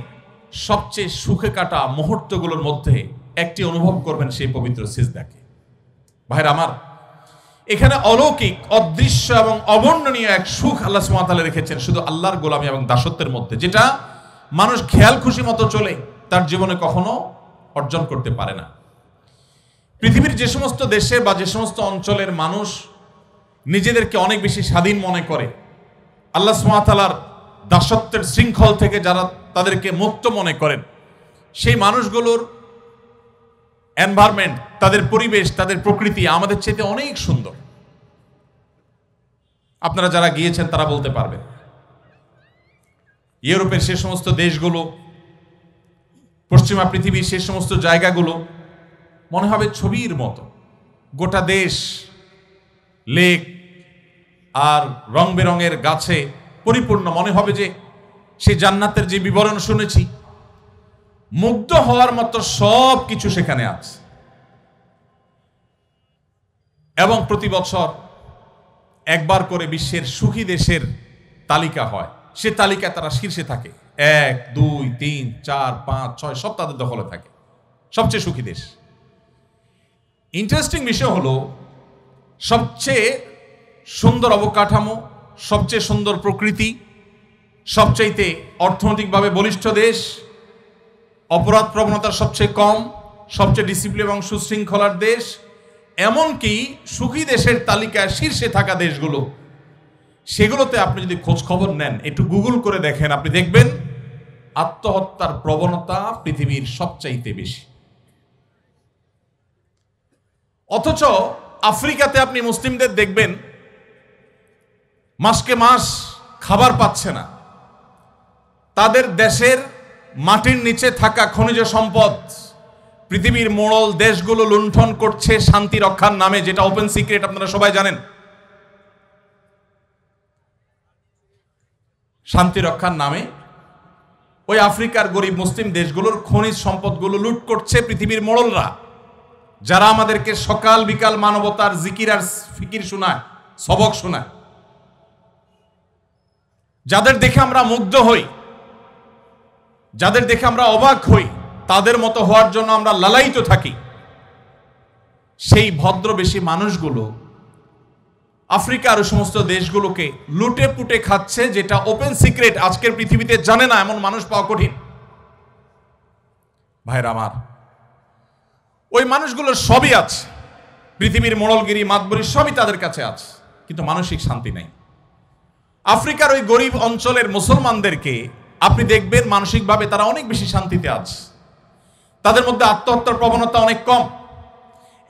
সবচেয়ে সুখে কাটা মুহূর্তগুলোর মধ্যে একটি অনুভব করবেন সেই পবিত্র সিজদাকে। ভাইরা আমার, এখানে অলৌকিক, অদৃশ্য এবং অবর্ণনীয় এক সুখ আল্লাহ সুবহানাহু ওয়া তাআলা রেখেছেন শুধু আল্লাহর গোলামি এবং দাসত্বের মধ্যে, যেটা মানুষ খেয়াল খুশি মতো চলে তার জীবনে কখনো অর্জন করতে পারে না। পৃথিবীর যে সমস্ত দেশে বা যে সমস্ত অঞ্চলের মানুষ নিজেদেরকে অনেক বেশি স্বাধীন মনে করে, আল্লাহ সুবহানাহু ওয়া তাআলার দাসত্বের শৃঙ্খল থেকে যারা তাদেরকে মুক্ত মনে করেন, সেই মানুষগুলোর এনভায়রনমেন্ট, তাদের পরিবেশ, তাদের প্রকৃতি আমাদের চেয়ে অনেক সুন্দর। আপনারা যারা গিয়েছেন তারা বলতে পারবেন, ইউরোপের সে সমস্ত দেশগুলো, পশ্চিমা পৃথিবীর সে সমস্ত জায়গাগুলো মনে হবে ছবির মতো। গোটা দেশ লেক আর রং বেরঙের গাছে পরিপূর্ণ, মনে হবে যে সেই জান্নাতের যে বিবরণ শুনেছি, মুগ্ধ হওয়ার মতো সব কিছু সেখানে আছে। এবং প্রতি বছর একবার করে বিশ্বের সুখী দেশের তালিকা হয়, সে তালিকায় তারা শীর্ষে থাকে, 1, 2, 3, 4, 5, 6 সব তাদের দখলে থাকে, সবচেয়ে সুখী দেশ। ইন্টারেস্টিং বিষয় হলো, সবচেয়ে সুন্দর অবকাঠামো, সবচেয়ে সুন্দর প্রকৃতি, সবচাইতে অর্থনৈতিকভাবে বলিষ্ঠ দেশ, অপরাধ প্রবণতার সবচেয়ে কম, সবচেয়ে ডিসিপ্লিন এবং সুশৃঙ্খলার দেশ, এমনকি সুখী দেশের তালিকায় শীর্ষে থাকা দেশগুলো, সেগুলোতে আপনি যদি খোঁজ খবর নেন, একটু গুগল করে দেখেন, আপনি দেখবেন আত্মহত্যার প্রবণতা পৃথিবীর সবচাইতে বেশি। অথচ আফ্রিকাতে আপনি মুসলিমদের দেখবেন মাসকে মাস খাবার পাচ্ছে না, তাদের দেশের মাটির নিচে থাকা খনিজ সম্পদ পৃথিবীর মোড়ল দেশগুলো লুণ্ঠন করছে শান্তি রক্ষার নামে, যেটা ওপেন সিক্রেট, আপনারা সবাই জানেন। শান্তি রক্ষার নামে ওই আফ্রিকার গরিব মুসলিম দেশগুলোর খনিজ সম্পদগুলো লুট করছে পৃথিবীর মোড়লরা, যারা আমাদেরকে সকাল বিকাল মানবতার জিকির আর ফিকির শোনায়, সবক শোনায়, যাদের দেখে আমরা মুগ্ধ হই, যাদের দেখে আমরা অবাক হই, তাদের মতো হওয়ার জন্য আমরা লালায়িত থাকি। সেই ভদ্রবেশী মানুষগুলো আফ্রিকার সমস্ত দেশগুলোকে লুটে পুটে খাচ্ছে, যেটা ওপেন সিক্রেট, আজকের পৃথিবীতে জানে না এমন মানুষ পাওয়া কঠিন। ভাইরা আমার, ওই মানুষগুলোর সবই আছে, পৃথিবীর মোড়লগিরি মাতবরি সবই তাদের কাছে আছে, কিন্তু মানসিক শান্তি নেই। আফ্রিকার ওই গরিব অঞ্চলের মুসলমানদেরকে আপনি দেখবেন মানসিকভাবে তারা অনেক বেশি শান্তিতে আছে, তাদের মধ্যে আত্মহত্যার প্রবণতা অনেক কম।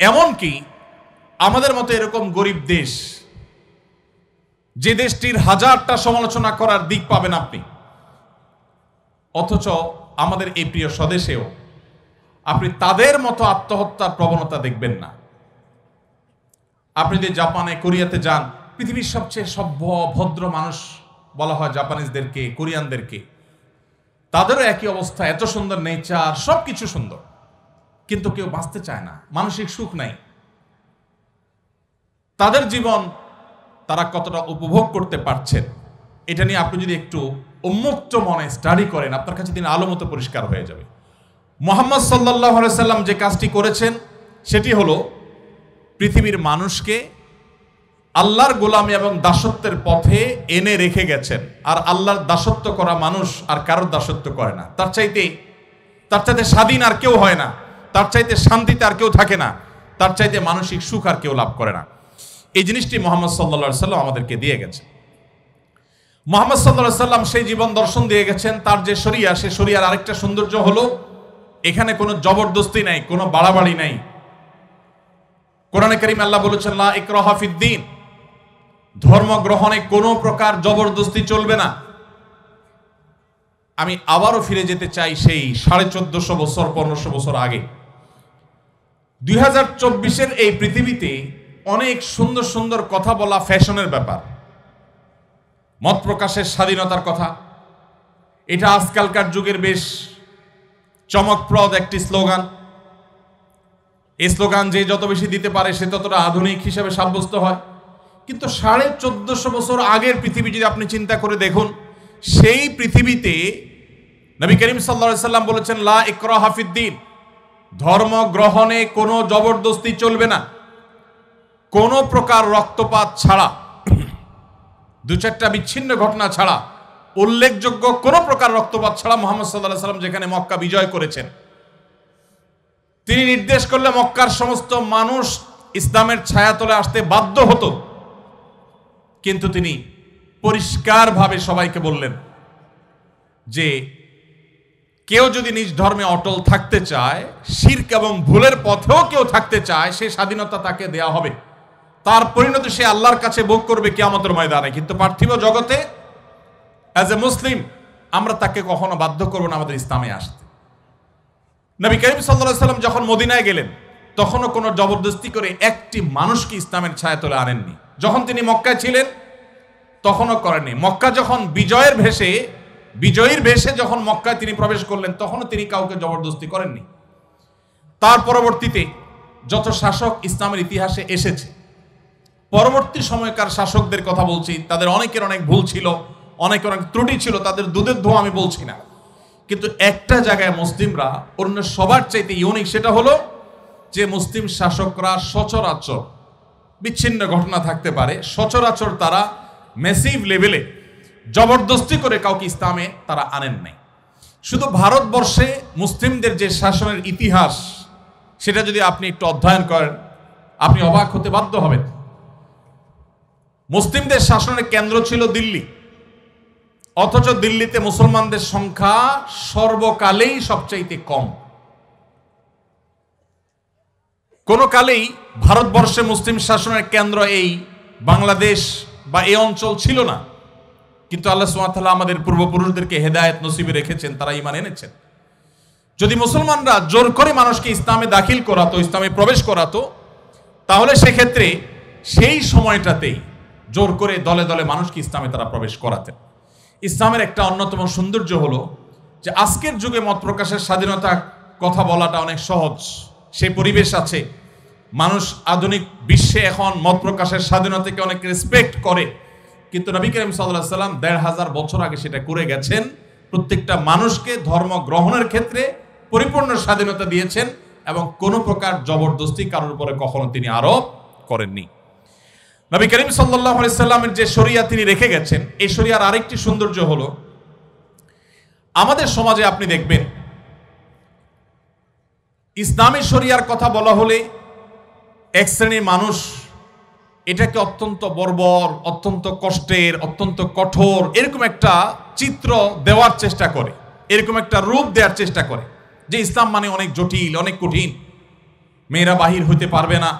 এমনকি আমাদের মতো এরকম গরিব দেশ, যে দেশটির হাজারটা সমালোচনা করার দিক পাবেন আপনি, অথচ আমাদের এই প্রিয় স্বদেশেও আপনি তাদের মতো আত্মহত্যার প্রবণতা দেখবেন না। আপনি যদি জাপানে, কোরিয়াতে যান, পৃথিবীর সবচেয়ে সভ্য ভদ্র মানুষ বলা হয় জাপানিজদেরকে, কোরিয়ানদেরকে। তাদেরও একই অবস্থা, এত সুন্দর নেচার, সবকিছু সুন্দর, কিন্তু কেউ বাঁচতে চায় না, মানসিক সুখ নাই। তাদের জীবন তারা কতটা উপভোগ করতে পারছেন, এটা নিয়ে আপনি যদি একটু উন্মুক্ত মনে স্টাডি করেন, আপনার কাছে দিন আলো মতো পরিষ্কার হয়ে যাবে। মুহাম্মদ সাল্লাল্লাহু আলাইহি সাল্লাম যে কাজটি করেছেন সেটি হলো পৃথিবীর মানুষকে আল্লাহর গোলামি এবং দাসত্বের পথে এনে রেখে গেছেন। আর আল্লাহর দাসত্ব করা মানুষ আর কারোর দাসত্ব করে না। তার চাইতে স্বাধীন আর কেউ হয় না, তার চাইতে শান্তিতে আর কেউ থাকে না, তার চাইতে মানসিক সুখ আর কেউ লাভ করে না। এই জিনিসটি মুহাম্মদ সাল্লাল্লাহু আলাইহি সাল্লাম আমাদেরকে দিয়ে গেছেন। মুহাম্মদ সাল্লাল্লাহু আলাইহি সাল্লাম সেই জীবন দর্শন দিয়ে গেছেন। তার যে শরিয়া, সে শরিয়ার আরেকটা সৌন্দর্য হলো এখানে কোনো জবরদস্তি নাই, কোনো বাড়াবাড়ি নাই। কোরআনে কারীমে আল্লাহ বলেছেন লা ইকরাহা ফিদ্দীন, ধর্ম গ্রহণে কোনো প্রকার জবরদস্তি চলবে না। আমি আবারও ফিরে যেতে চাই সেই 1450 বছর 1500 বছর আগে। 2024-এর এই পৃথিবীতে অনেক সুন্দর সুন্দর কথা বলা ফ্যাশনের ব্যাপার। মত প্রকাশের স্বাধীনতার কথা, এটা আজকালকার যুগের বেশ চমকপ্রদ একটি স্লোগান। এই স্লোগান যে যত বেশি দিতে পারে সে ততটা আধুনিক হিসেবে সাব্যস্ত হয়। কিন্তু 1450 বছর আগের পৃথিবী যদি আপনি চিন্তা করে দেখুন, সেই পৃথিবীতে নবী করিম সাল্লাল্লাহু আলাইহি সাল্লাম বলেছেন লা ইকরাহা ফিদ্দীন, ধর্ম গ্রহণে কোনো জবরদস্তি চলবে না, কোনো প্রকার রক্তপাত ছাড়া, দু চারটা বিচ্ছিন্ন ঘটনা ছাড়া, উল্লেখযোগ্য কোনো প্রকার রক্তপাত ছাড়া মুহাম্মদ সাল্লাল্লাহু আলাইহি সাল্লাম যেখানে মক্কা বিজয় করেছেন, তিনি নির্দেশ করলে মক্কার সমস্ত মানুষ ইসলামের ছায়াতলে আসতে বাধ্য হতো। কিন্তু তিনি পরিষ্কারভাবে সবাইকে বললেন যে কেউ যদি নিজ ধর্মে অটল থাকতে চায়, শিরক এবং ভুলের পথেও কেউ থাকতে চায়, সেই স্বাধীনতা তাকে দেয়া হবে। তার পরিণতি সে আল্লাহর কাছে ভোগ করবে কিয়ামতের ময়দানে। কিন্তু পার্থিব জগতে অ্যাজ এ মুসলিম আমরা তাকে কখনো বাধ্য করব না আমাদের ইসলামে আসতে। নবী করিম সাল্লাল্লাহু আলাইহি সাল্লাম যখন মদিনায় গেলেন তখনও কোনো জবরদস্তি করে একটি মানুষকে ইসলামের ছায়াতলে আনেননি। যখন তিনি মক্কায় ছিলেন তখনও করেননি। মক্কা যখন বিজয়ীর ভেষে যখন মক্কায় তিনি প্রবেশ করলেন তখনও তিনি কাউকে জবরদস্তি করেননি। তার পরবর্তীতে যত শাসক ইসলামের ইতিহাসে এসেছে, পরবর্তী সময়কার শাসকদের কথা বলছি, তাদের অনেকের অনেক ভুল ছিল, অনেক ত্রুটি ছিল, তাদের দুধের ধোয়া আমি বলছি না। কিন্তু একটা জায়গায় মুসলিমরা অন্য সবার চাইতে ইউনিক, সেটা হলো যে মুসলিম শাসকরা সচরাচর, বিচ্ছিন্ন ঘটনা থাকতে পারে, সচরাচর তারা ম্যাসিভ লেভেলে জবরদস্তি করে কাউকে ইসলামে তারা আনেন নাই। শুধু ভারতবর্ষে মুসলিমদের যে শাসনের ইতিহাস, সেটা যদি আপনি একটু অধ্যয়ন করেন আপনি অবাক হতে বাধ্য হবেন। মুসলিমদের শাসনের কেন্দ্র ছিল দিল্লি, অথচ দিল্লিতে মুসলমানদের সংখ্যা সর্বকালেই সবচাইতে কম। কোন কালেই ভারতবর্ষে মুসলিম শাসনের কেন্দ্র এই বাংলাদেশ বা এই অঞ্চল ছিল না। কিন্তু আল্লাহ সুবহানাহু ওয়া তাআলা আমাদের পূর্বপুরুষদেরকে হেদায়েত নসিবে রেখেছেন, তারা ঈমান এনেছেন। যদি মুসলমানরা জোর করে মানুষকে ইসলামে দাখিল করাতো, ইসলামে প্রবেশ করাতো, তাহলে সেক্ষেত্রে সেই সময়টাতেই জোর করে দলে দলে মানুষকে ইসলামে তারা প্রবেশ করাতেন। ইসলামের একটা অন্যতম সৌন্দর্য হলো যে আজকের যুগে মত প্রকাশের স্বাধীনতা কথা বলাটা অনেক সহজ, সেই পরিবেশ আছে। মানুষ আধুনিক বিশ্বে এখন মত প্রকাশের স্বাধীনতাকে অনেক রেসপেক্ট করে, কিন্তু নবী করিম সাল্লাল্লাহু আলাইহি সাল্লাম 1500 বছর আগে সেটা করে গেছেন। প্রত্যেকটা মানুষকে ধর্ম গ্রহণের ক্ষেত্রে পরিপূর্ণ স্বাধীনতা দিয়েছেন এবং কোনো প্রকার জবরদস্তি কারোর উপরে কখনো তিনি আরোপ করেননি। নবী করিম সাল্লাল্লাহু আলাইহি সাল্লামের যে শরিয়া তিনি রেখে গেছেন, এই শরিয়ার আরেকটি সৌন্দর্য হলো আমাদের সমাজে আপনি দেখবেন ইসলামী শরিয়ার কথা বলা হলে এক শ্রেণীর মানুষ এটাকে অত্যন্ত বর্বর, অত্যন্ত কষ্টের, অত্যন্ত কঠোর এরকম একটা চিত্র দেওয়ার চেষ্টা করে, এরকম একটা রূপ দেওয়ার চেষ্টা করে যে ইসলাম মানে অনেক জটিল, অনেক কঠিন, মেয়েরা বাহির হতে পারবে না,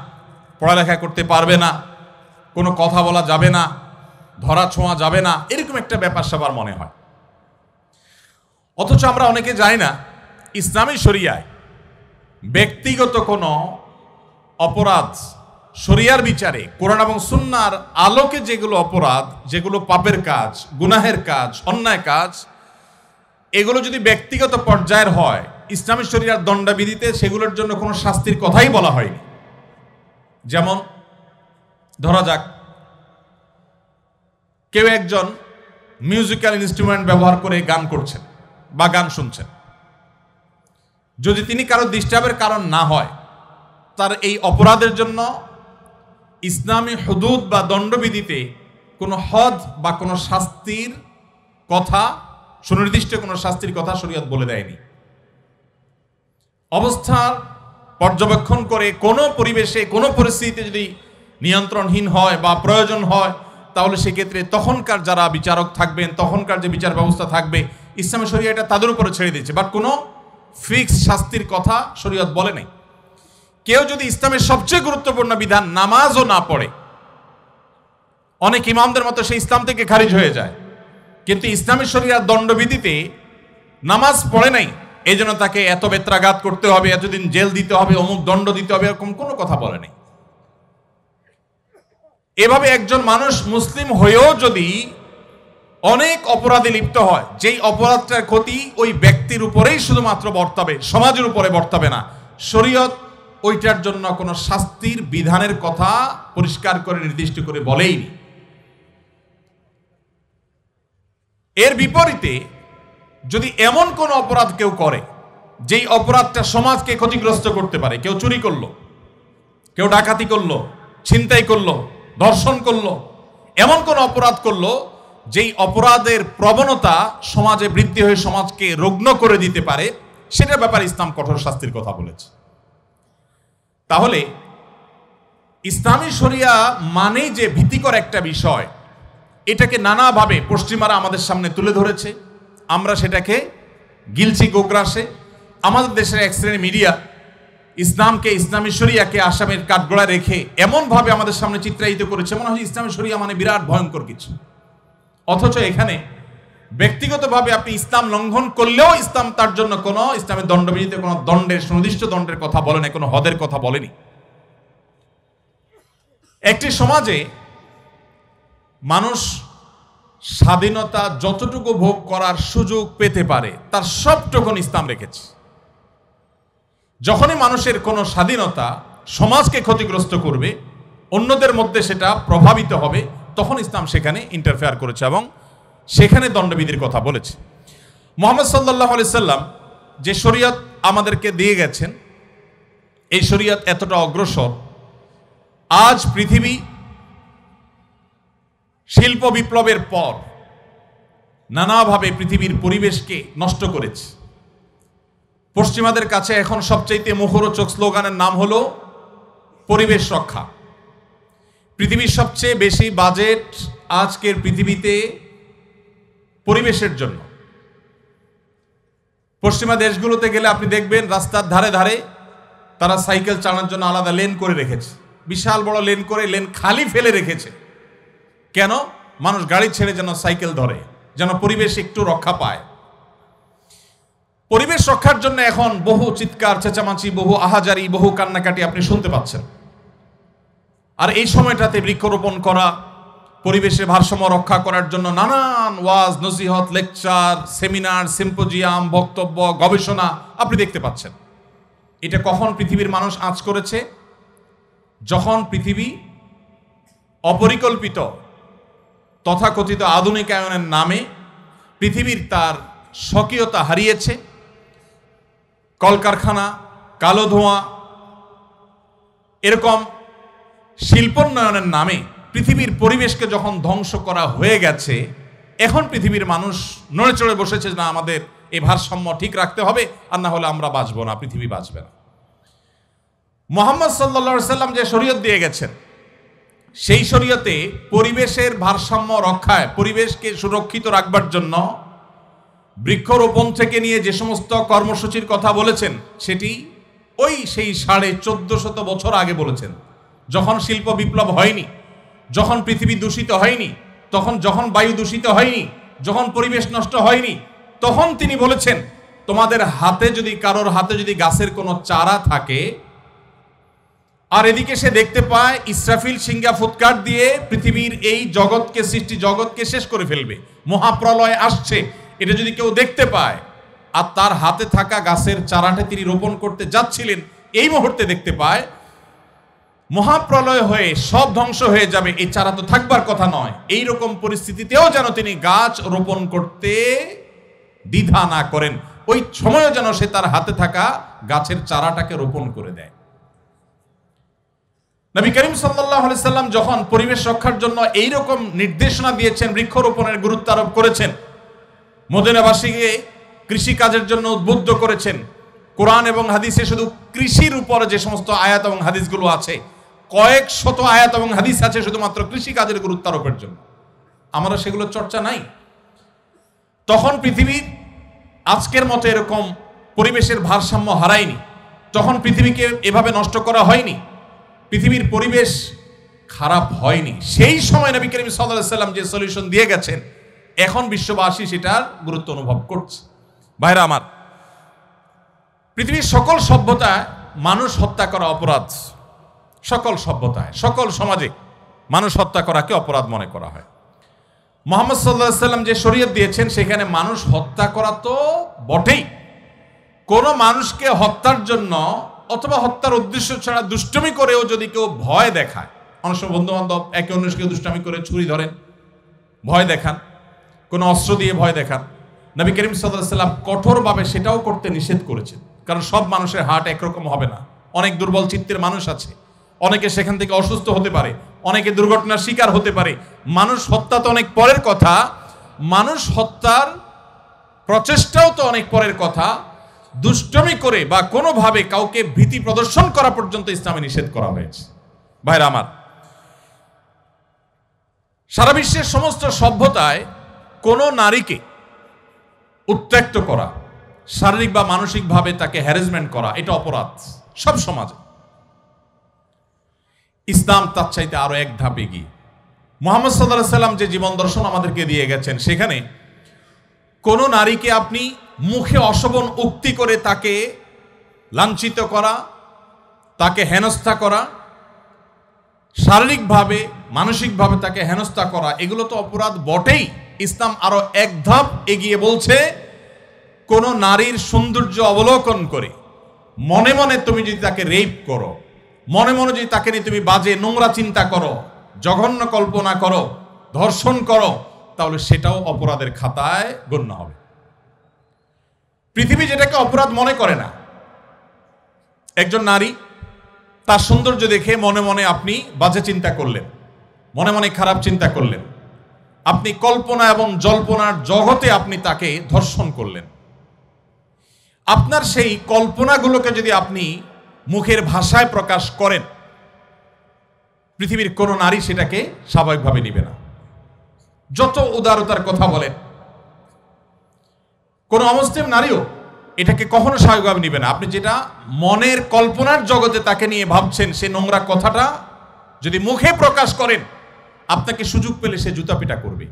পড়ালেখা করতে পারবে না, কোনো কথা বলা যাবে না, ধরা ছোঁয়া যাবে না, এরকম একটা ব্যাপার সবার মনে হয়। অথচ আমরা অনেকে জানি না ইসলামী শরিয়ায় ব্যক্তিগত কোনো অপরাধ শরিয়ার বিচারে কোরআন এবং সুন্নাহর আলোকে যেগুলো অপরাধ, যেগুলো পাপের কাজ, গুনাহের কাজ, অন্যায় কাজ, এগুলো যদি ব্যক্তিগত পর্যায়ের হয় ইসলামী শরিয়ার দণ্ডবিধিতে সেগুলোর জন্য কোনো শাস্তির কথাই বলা হয়নি। যেমন ধরা যাক কেউ একজন মিউজিক্যাল ইনস্ট্রুমেন্ট ব্যবহার করে গান করছেন বা গান শুনছেন, যদি তিনি কারো ডিস্টার্বের কারণ না হয় তার এই অপরাধের জন্য ইসলামী হুদুদ বা দণ্ডবিধিতে কোনো হদ বা কোনো শাস্তির কথা, সুনির্দিষ্ট কোনো শাস্তির কথা শরীয়ত বলে দেয়নি। অবস্থার পর্যবেক্ষণ করে কোনো পরিবেশে কোনো পরিস্থিতিতে যদি নিয়ন্ত্রণহীন হয় বা প্রয়োজন হয় তাহলে সেক্ষেত্রে তখনকার যারা বিচারক থাকবেন, তখনকার যে বিচার ব্যবস্থা থাকবে ইসলামী শরিয়া এটা তাদের উপরে ছেড়ে দিয়েছে, বাট কোনো ফিক্স শাস্তির কথা শরীয়ত বলে নাই। কেউ যদি ইসলামের সবচেয়ে গুরুত্বপূর্ণ বিধান নামাজও না পড়ে, অনেক ইমামদের মতো সে ইসলাম থেকে খারিজ হয়ে যায়, কিন্তু ইসলামী শরিয়ার দণ্ডবিধিতে নামাজ পড়ে নাই এই জন্য তাকে এত বেত্রাঘাত করতে হবে, এতদিন জেল দিতে হবে, অমুক দণ্ড দিতে হবে, এরকম কোনো কথা বলে নাই। এভাবে একজন মানুষ মুসলিম হয়েও যদি অনেক অপরাধে লিপ্ত হয়, যেই অপরাধটার ক্ষতি ওই ব্যক্তির উপরেই শুধুমাত্র বর্তাবে, সমাজের উপরে বর্তাবে না, শরীয়ত ওইটার জন্য কোনো শাস্তির বিধানের কথা পরিষ্কার করে নির্দিষ্ট করে বলেইনি। এর বিপরীতে যদি এমন কোন অপরাধ কেউ করে যেই অপরাধটা সমাজকে ক্ষতিগ্রস্ত করতে পারে, কেউ চুরি করলো, কেউ ডাকাতি করলো, ছিনতাই করলো, ধর্ষণ করলো, এমন কোন অপরাধ করলো যেই অপরাধের প্রবণতা সমাজে বৃদ্ধি হয়ে সমাজকে রুগ্ন করে দিতে পারে, সেটার ব্যাপারে ইসলাম কঠোর শাস্তির কথা বলেছে। তাহলে ইসলামী শরিয়া মানে যে ভীতিকর একটা বিষয়, এটাকে নানাভাবে পশ্চিমারা আমাদের সামনে তুলে ধরেছে, আমরা সেটাকে গিলছি গোগ্রাসে। আমাদের দেশের এক শ্রেণী মিডিয়া ইসলামকে, ইসলামী শরিয়াকে আসামের কাঠগড়া রেখে এমনভাবে আমাদের সামনে চিত্রায়িত করেছে মনে হয় ইসলামী শরিয়া মানে বিরাট ভয়ঙ্কর কিছু। অথচ এখানে ব্যক্তিগতভাবে আপনি ইসলাম লঙ্ঘন করলেও ইসলাম তার জন্য কোনো ইসলামের দণ্ডবিধিতে কোনো দণ্ডের, সুনির্দিষ্ট দণ্ডের কথা বলে না, কোনো হদের কথা বলেনি। একটি সমাজে মানুষ স্বাধীনতা যতটুকু ভোগ করার সুযোগ পেতে পারে তার সবটুকুন ইসলাম রেখেছে। যখনই মানুষের কোনো স্বাধীনতা সমাজকে ক্ষতিগ্রস্ত করবে, অন্যদের মধ্যে সেটা প্রভাবিত হবে, তখন ইসলাম সেখানে ইন্টারফেয়ার করেছে এবং সেখানে দণ্ডবিধির কথা বলেছে। মুহাম্মদ সাল্লাল্লাহু আলাইহি সাল্লাম যে শরীয়ত আমাদেরকে দিয়ে গেছেন, এই শরীয়ত এতটা অগ্রসর, আজ পৃথিবী শিল্প বিপ্লবের পর নানাভাবে পৃথিবীর পরিবেশকে নষ্ট করেছে। পশ্চিমাদের কাছে এখন সবচাইতে মুখরোচক স্লোগানের নাম হলো পরিবেশ রক্ষা। পৃথিবীর সবচেয়ে বেশি বাজেট আজকের পৃথিবীতে পরিবেশের জন্য। পশ্চিমা দেশগুলোতে গেলে আপনি দেখবেন রাস্তার ধারে ধারে তারা সাইকেল চালানোর জন্য আলাদা লেন করে রেখেছে, বিশাল বড় লেন করে, লেন খালি ফেলে রেখেছে। কেন? মানুষ গাড়ি ছেড়ে যেন সাইকেল ধরে, যেন পরিবেশ একটু রক্ষা পায়। পরিবেশ রক্ষার জন্য এখন বহু চিৎকার চেঁচামাচি, বহু আহাজারি, বহু কান্নাকাটি আপনি শুনতে পাচ্ছেন। আর এই সময়টাতে বৃক্ষরোপণ করা, পরিবেশের ভারসাম্য রক্ষা করার জন্য নানান ওয়াজ, নসিহত, লেকচার, সেমিনার, সিম্পোজিয়াম, বক্তব্য, গবেষণা আপনি দেখতে পাচ্ছেন। এটা কখন পৃথিবীর মানুষ আঁচ করেছে? যখন পৃথিবী অপরিকল্পিত তথাকথিত আধুনিকায়নের নামে পৃথিবীর তার স্বকীয়তা হারিয়েছে। কলকারখানা, কালো ধোঁয়া, এরকম শিল্পোন্নয়নের নামে পৃথিবীর পরিবেশকে যখন ধ্বংস করা হয়ে গেছে, এখন পৃথিবীর মানুষ নড়ে চড়ে বসেছে, না আমাদের এই ভারসাম্য ঠিক রাখতে হবে, আর না হলে আমরা বাঁচবো না, পৃথিবী বাঁচবে না। মুহাম্মদ সাল্লাল্লাহু আলাইহি সাল্লাম যে শরীয়ত দিয়ে গেছেন, সেই শরীয়তে পরিবেশের ভারসাম্য রক্ষায়, পরিবেশকে সুরক্ষিত রাখবার জন্য বৃক্ষরোপণ থেকে নিয়ে যে সমস্ত কর্মসূচির কথা বলেছেন, সেটি ওই সেই 1450 বছর আগে বলেছেন, যখন শিল্প বিপ্লব হয়নি, যখন পৃথিবী দূষিত হয়নি, তখন যখন বায়ু দূষিত হয়নি, যখন পরিবেশ নষ্ট হয়নি, তখন তিনি বলেছেন তোমাদের হাতে যদি, কারোর হাতে যদি গাছের কোনো চারা থাকে, আর এদিকে সে দেখতে পায় ইসরাফিল সিংহা ফুৎকার দিয়ে পৃথিবীর এই জগৎকে, সৃষ্টি জগৎকে শেষ করে ফেলবে, মহাপ্রলয় আসছে, এটা যদি কেউ দেখতে পায়, আর তার হাতে থাকা গাছের চারাটা তিনি রোপণ করতে যাচ্ছিলেন, এই মুহূর্তে দেখতে পায় মহাপ্রলয় হয়ে সব ধ্বংস হয়ে যাবে, এই চারা তো থাকবার কথা নয়, এই রকম পরিস্থিতিতেও যেন তিনি গাছ রোপণ করতে দ্বিধা না করেন, ওই সময়ও যেন সে তার হাতে থাকা গাছের চারাটাকে রোপণ করে দেয়। নবী করিম সাল্লাল্লাহু আলাইহি সাল্লাম যখন পরিবেশ রক্ষার জন্য এইরকম নির্দেশনা দিয়েছেন, বৃক্ষরোপণের গুরুত্ব আরোপ করেছেন, মদিনাবাসীকে কৃষি কাজের জন্য উদ্বুদ্ধ করেছেন, কোরআন এবং হাদিসে শুধু কৃষির উপরে যে সমস্ত আয়াত এবং হাদিসগুলো আছে, কয়েক শত আয়াত এবং হাদিস আছে শুধুমাত্র কৃষি কাজের গুরুত্ব আরোপের জন্য, আমরা সেগুলো চর্চা নাই। তখন পৃথিবী আজকের মতো এরকম পরিবেশের ভারসাম্য হারায়নি, তখন পৃথিবীকে এভাবে নষ্ট করা হয়নি, পৃথিবীর পরিবেশ খারাপ হয়নি। সেই সময় নবী করিম সাল্লাল্লাহু আলাইহি সাল্লাম যে সলিউশন দিয়ে গেছেন, এখন বিশ্ববাসী সেটার গুরুত্ব অনুভব করছে। ভাইরা আমার, পৃথিবীর সকল সভ্যতায় মানুষ হত্যা করা অপরাধ, সকল সভ্যতায়, সকল সমাজে মানুষ হত্যা করাকে অপরাধ মনে করা হয়। মুহাম্মদ সাল্লাল্লাহু আলাইহি সাল্লাম যে শরীয়ত দিয়েছেন, সেখানে মানুষ হত্যা করা তো বটেই, কোন মানুষকে হত্যার জন্য অথবা হত্যার উদ্দেশ্য ছাড়া দুষ্টমি করেও যদি কেউ ভয় দেখায়, অনেক সময় বন্ধু বান্ধব একে অন্যকে দুষ্টমি করে ছুরি ধরেন, ভয় দেখান, কোনো অস্ত্র দিয়ে ভয় দেখান, নবী করিম সাল্লাল্লাহু আলাইহি সাল্লাম কঠোরভাবে সেটাও করতে নিষেধ করেছেন। কারণ সব মানুষের হার্ট একরকম হবে না, অনেক দুর্বল চিত্তের মানুষ আছে, অনেকে সেখান থেকে অসুস্থ হতে পারে, অনেকে দুর্ঘটনার শিকার হতে পারে। মানুষ হত্যা তো অনেক পরের কথা, মানুষ হত্যার প্রচেষ্টাও তো অনেক পরের কথা, দুষ্টমি করে বা কোনোভাবে কাউকে ভীতি প্রদর্শন করা পর্যন্ত ইসলামে নিষেধ করা হয়েছে। ভাইরা আমার, সারা বিশ্বের সমস্ত সভ্যতায় কোনো নারীকে উত্ত্যক্ত করা, শারীরিক বা মানসিকভাবে তাকে হ্যারাসমেন্ট করা, এটা অপরাধ সব সমাজে। ইসলাম তার চাইতে আরো এক ধাপ এগিয়ে। মুহাম্মদ সাল্লাল্লাহু আলাইহি সাল্লাম যে জীবন দর্শন আমাদেরকে দিয়ে গেছেন, সেখানে কোন নারীকে আপনি মুখে অশোভন উক্তি করে তাকে লাঞ্ছিত করা, তাকে হেনস্থা করা, শারীরিকভাবে মানসিকভাবে তাকে হেনস্থা করা, এগুলো তো অপরাধ বটেই। ইসলাম আরো এক ধাপ এগিয়ে বলছে, কোন নারীর সৌন্দর্য অবলোকন করে মনে মনে তুমি যদি তাকে রেপ করো, মনে মনে যদি তাকে নিয়ে তুমি বাজে নোংরা চিন্তা করো, জঘন্য কল্পনা করো, ধর্ষণ করো, তাহলে সেটাও অপরাধের খাতায় গণ্য হবে। পৃথিবী যেটাকে অপরাধ মনে করে না, একজন নারী তার সৌন্দর্য দেখে মনে মনে আপনি বাজে চিন্তা করলেন, মনে মনে খারাপ চিন্তা করলেন, আপনি কল্পনা এবং জল্পনার জগতে আপনি তাকে ধর্ষণ করলেন। আপনার সেই কল্পনাগুলোকে যদি আপনি মুখের ভাষায় প্রকাশ করেন, পৃথিবীর কোনো নারী সেটাকে স্বাভাবিকভাবে নিবে না। যত উদারতার কথা বলেন, কোন অমুসলিম নারীও এটাকে কখনো স্বাভাবিকভাবে নিবে না। আপনি যেটা মনের কল্পনার জগতে তাকে নিয়ে ভাবছেন, সে নোংরা কথাটা যদি মুখে প্রকাশ করেন, আপনাকে সুযোগ পেলে সে জুতাপিটা করবে।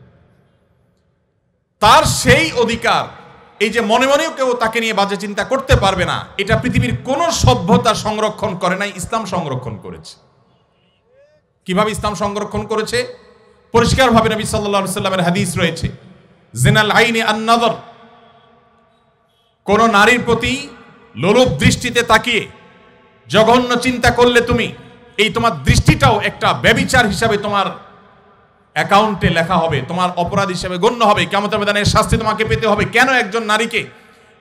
তার সেই অধিকার, এই যে মনে মনেও কেউ তাকে নিয়ে বাজে চিন্তা করতে পারবে না, এটা পৃথিবীর কোন সভ্যতা সংরক্ষণ করে নাই, ইসলাম সংরক্ষণ করেছে। কিভাবে ইসলাম সংরক্ষণ করেছে? পরিষ্কারভাবে নবী সাল্লাল্লাহু আলাইহি সাল্লামের হাদিস রয়েছে, জিনাল আইনি আন-নাযর, কোন নারীর প্রতি লোলুপ দৃষ্টিতে তাকিয়ে জঘন্য চিন্তা করলে তুমি, এই তোমার দৃষ্টিটাও একটা ব্যভিচার হিসাবে তোমার অ্যাকাউন্টে লেখা হবে, তোমার অপরাধ হিসাবে গণ্য হবে, কিয়ামতের ময়দানে শাস্তি তোমাকে পেতে হবে। কেন? একজন নারীকে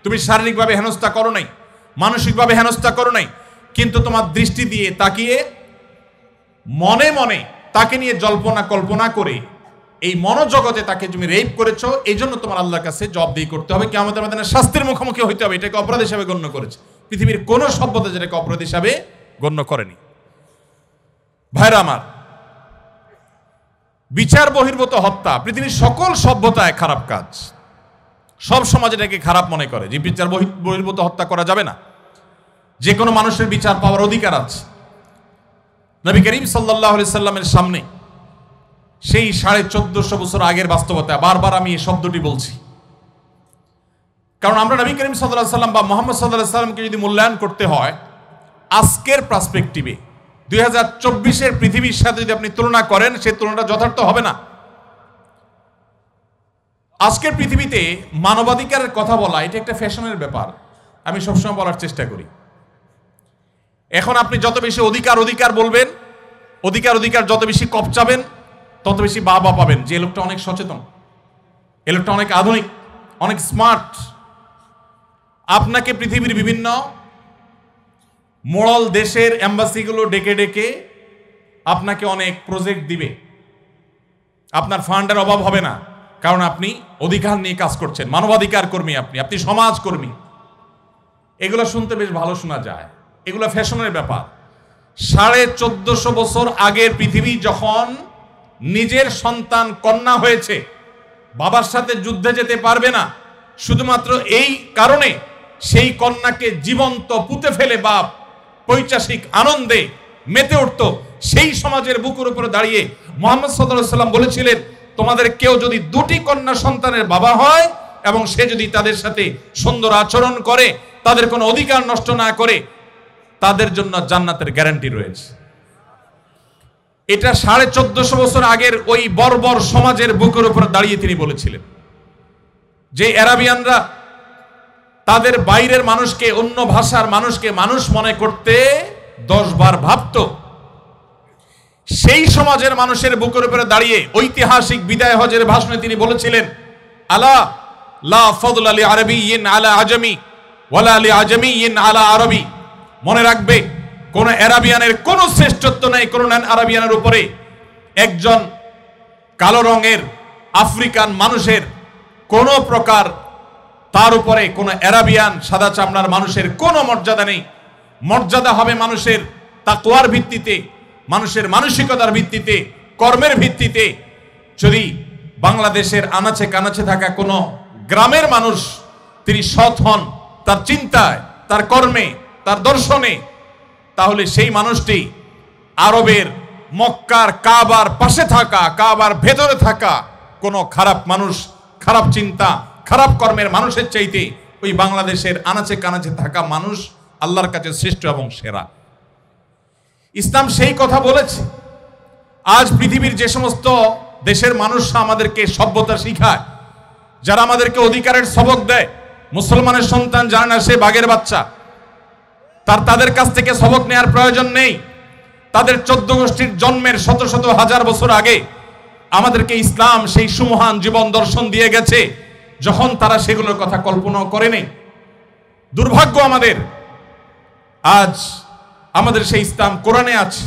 তুমি শারীরিকভাবে হেনস্থা করো নাই, মানসিকভাবে হেনস্থা করো নাই, কিন্তু তোমার দৃষ্টি দিয়ে তাকিয়ে মনে মনে তাকে নিয়ে জল্পনা কল্পনা করে এই মনোজগতে তাকে তুমি রেপ করেছো, এই জন্য তোমার আল্লাহর কাছে জবাবদিহি করতে হবে, কিয়ামতের ময়দানে শাস্তির মুখোমুখি হইতে হবে। এটাকে অপরাধ হিসাবে গণ্য করেছে। পৃথিবীর কোন সভ্যতা যেটাকে অপরাধ হিসাবে গণ্য করেনি। ভাইরা আমার, বিচার বহির্ভূত হত্যা পৃথিবীর সকল সভ্যতায় খারাপ কাজ, সব সমাজ এটাকে খারাপ মনে করে যে বিচার বহির্ভূত হত্যা করা যাবে না, যে কোনো মানুষের বিচার পাওয়ার অধিকার আছে। নবী করিম সাল্লাল্লাহু আলাইহি সাল্লামের সামনে সেই 1450 বছর আগের বাস্তবতা। বারবার আমি এই শব্দটি বলছি, কারণ আমরা নবী করিম সাল্লাল্লাহু আলাইহি সাল্লাম বা মুহাম্মদ সাল্লাল্লাহু আলাইহি সাল্লামকে যদি মূল্যায়ন করতে হয় আজকের পার্সপেক্টিভে 2024-এর পৃথিবীর সাথে যদি আপনি তুলনা করেন, সেই তুলনাটা যথার্থ হবে না। আজকের পৃথিবীতে মানবাধিকারের কথা বলা এটা একটা ফ্যাশনের ব্যাপার, আমি সবসময় বলার চেষ্টা করি। এখন আপনি যত বেশি অধিকার অধিকার বলবেন, অধিকার অধিকার যত বেশি কপচাবেন, তত বেশি বাবা পাবেন যে লোকটা অনেক সচেতন, এ লোকটা অনেক আধুনিক, অনেক স্মার্ট। আপনাকে পৃথিবীর বিভিন্ন মোড়ল দেশের এম্বাসিগুলো ডেকে ডেকে আপনাকে অনেক প্রজেক্ট দিবে, আপনার ফান্ডের অভাব হবে না, কারণ আপনি অধিকার নিয়ে কাজ করছেন, মানবাধিকার কর্মী, আপনি সমাজ কর্মী। এগুলো শুনতে বেশ ভালো শোনা যায়, এগুলো ফ্যাশনের ব্যাপার। 1450 বছর আগের পৃথিবী যখন নিজের সন্তান কন্যা হয়েছে, বাবার সাথে যুদ্ধে যেতে পারবে না, শুধুমাত্র এই কারণে সেই কন্যাকে জীবন্ত পুঁতে ফেলে বাপ পৈশাসিক আনন্দে মেতে উঠত, সেই সমাজের বুকের উপরে দাঁড়িয়ে মুহাম্মদ সাল্লাল্লাহু আলাইহি সাল্লাম বলেছিলেন, তোমাদের কেউ যদি দুটি কন্যা সন্তানের বাবা হয় এবং সে যদি তাদের সাথে সুন্দর আচরণ করে, তাদের কোনো অধিকার নষ্ট না করে, তাদের জন্য জান্নাতের গ্যারান্টি রয়েছে। এটা 1450 বছর আগের ওই বর্বর সমাজের বুকের উপরে দাঁড়িয়ে তিনি বলেছিলেন। যে আরাবিয়ানরা তাদের বাইরের মানুষকে, অন্য ভাষার মানুষকে মানুষ মনে করতে 10 বার ভাবত, সেই সমাজের মানুষের বুকের উপরে দাঁড়িয়ে ঐতিহাসিক বিদায় হজের ভাষণে তিনি বলেছিলেন, আলা লা ফাদলা লি আরাবিয়্যিন আলা আজমি ওয়ালা লি আজমিয়্যিন আলা আরবি। মনে রাখবে, কোন আরাবিয়ানের কোন শ্রেষ্ঠত্ব নেই কোন আরাবিয়ানের উপরে। একজন কালো রঙের আফ্রিকান মানুষের কোন প্রকার তার উপরে কোন আরাবিয়ান সাদা চামড়ার মানুষের কোনো মর্যাদা নেই। মর্যাদা হবে মানুষের তাকওয়ার ভিত্তিতে, মানুষের মানসিকতার ভিত্তিতে, কর্মের ভিত্তিতে। যদি বাংলাদেশের আনাচে কানাচে থাকা কোনো গ্রামের মানুষ তিনি সৎ হন তার চিন্তায়, তার কর্মে, তার দর্শনে, তাহলে সেই মানুষটি আরবের মক্কার কাবার পাশে থাকা, কাবার ভেতরে থাকা কোনো খারাপ মানুষ, খারাপ চিন্তা, খারাপ কর্মের মানুষের চাইতে ওই বাংলাদেশের আনাচে কানাচে থাকা মানুষ আল্লাহর কাছে শ্রেষ্ঠ এবং সেরা। ইসলাম সেই কথা বলেছে। আজ পৃথিবীর যে সমস্ত দেশের মানুষরা আমাদেরকে সভ্যতা শিখায়, যারা আমাদেরকে অধিকারের সবক দেয়, মুসলমানের সন্তান জানে না সে বাঘের বাচ্চা, তাদের কাছ থেকে সবক নেওয়ার প্রয়োজন নেই। তাদের 14 গোষ্ঠীর জন্মের শত শত হাজার বছর আগে আমাদেরকে ইসলাম সেই সুমহান জীবন দর্শন দিয়ে গেছে, যখন তারা সেগুলোর কথা কল্পনা করেনি। দুর্ভাগ্য আমাদের, আজ আমাদের সেই ইসলাম কোরআনে আছে,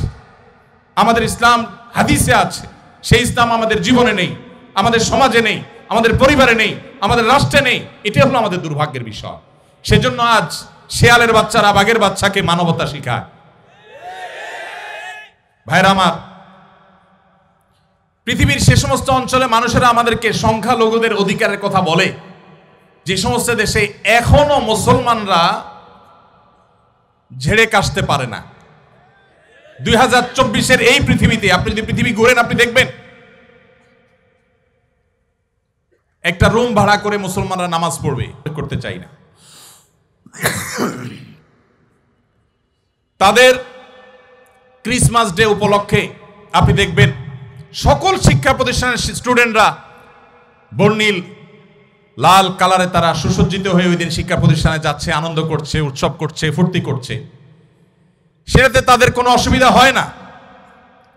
আমাদের ইসলাম হাদিসে আছে, সেই ইসলাম আমাদের জীবনে নেই, আমাদের সমাজে নেই, আমাদের পরিবারে নেই, আমাদের রাষ্ট্রে নেই। এটাই হলো আমাদের দুর্ভাগ্যের বিষয়। সেজন্য আজ শেয়ালের বাচ্চারা বাঘের বাচ্চাকে মানবতা শিখায়। ভাইরা আমার, পৃথিবীর সে সমস্ত অঞ্চলে মানুষেরা আমাদেরকে সংখ্যালঘুদের অধিকারের কথা বলে, যে সমস্ত দেশে এখনো মুসলমানরা ঝেড়ে কাশতে পারে না। 2024-এর এই পৃথিবীতে আপনি যদি পৃথিবী ঘুরেন, আপনি দেখবেন একটা রুম ভাড়া করে মুসলমানরা নামাজ পড়বে, করতে চাই না। তাদের ক্রিসমাস ডে উপলক্ষে আপনি দেখবেন সকল শিক্ষা প্রতিষ্ঠানের স্টুডেন্টরা বর্ণিল লাল কালারে তারা সুসজ্জিত হয়ে ওই দিন শিক্ষা প্রতিষ্ঠানে যাচ্ছে, আনন্দ করছে, উৎসব করছে, ফুর্তি করছে। সেটাতে তাদের কোনো অসুবিধা হয় না।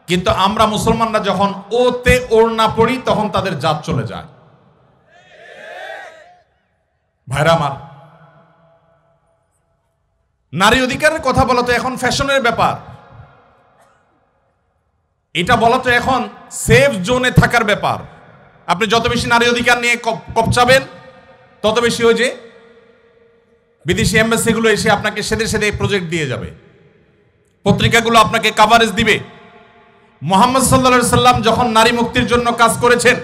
কিন্তু আমরা মুসলমানরা যখন ওতে ওড়না পড়ি, তখন তাদের জাত চলে যায়। ভাইরা আমার, নারী অধিকারের কথা বলা তো এখন ফ্যাশনের ব্যাপার। এটা বলা তো এখন সেফ জোনে থাকার ব্যাপার। আপনি যত বেশি নারী অধিকার নিয়ে কপচাবেন, তত বেশি ওই যে বিদেশি এম্বাসিগুলো এসে আপনাকে সেদে সেদে প্রজেক্ট দিয়ে যাবে, পত্রিকাগুলো আপনাকে কাভারেজ দিবে। মুহাম্মদ সাল্লাল্লাহু আলাইহি সাল্লাম যখন নারী মুক্তির জন্য কাজ করেছেন,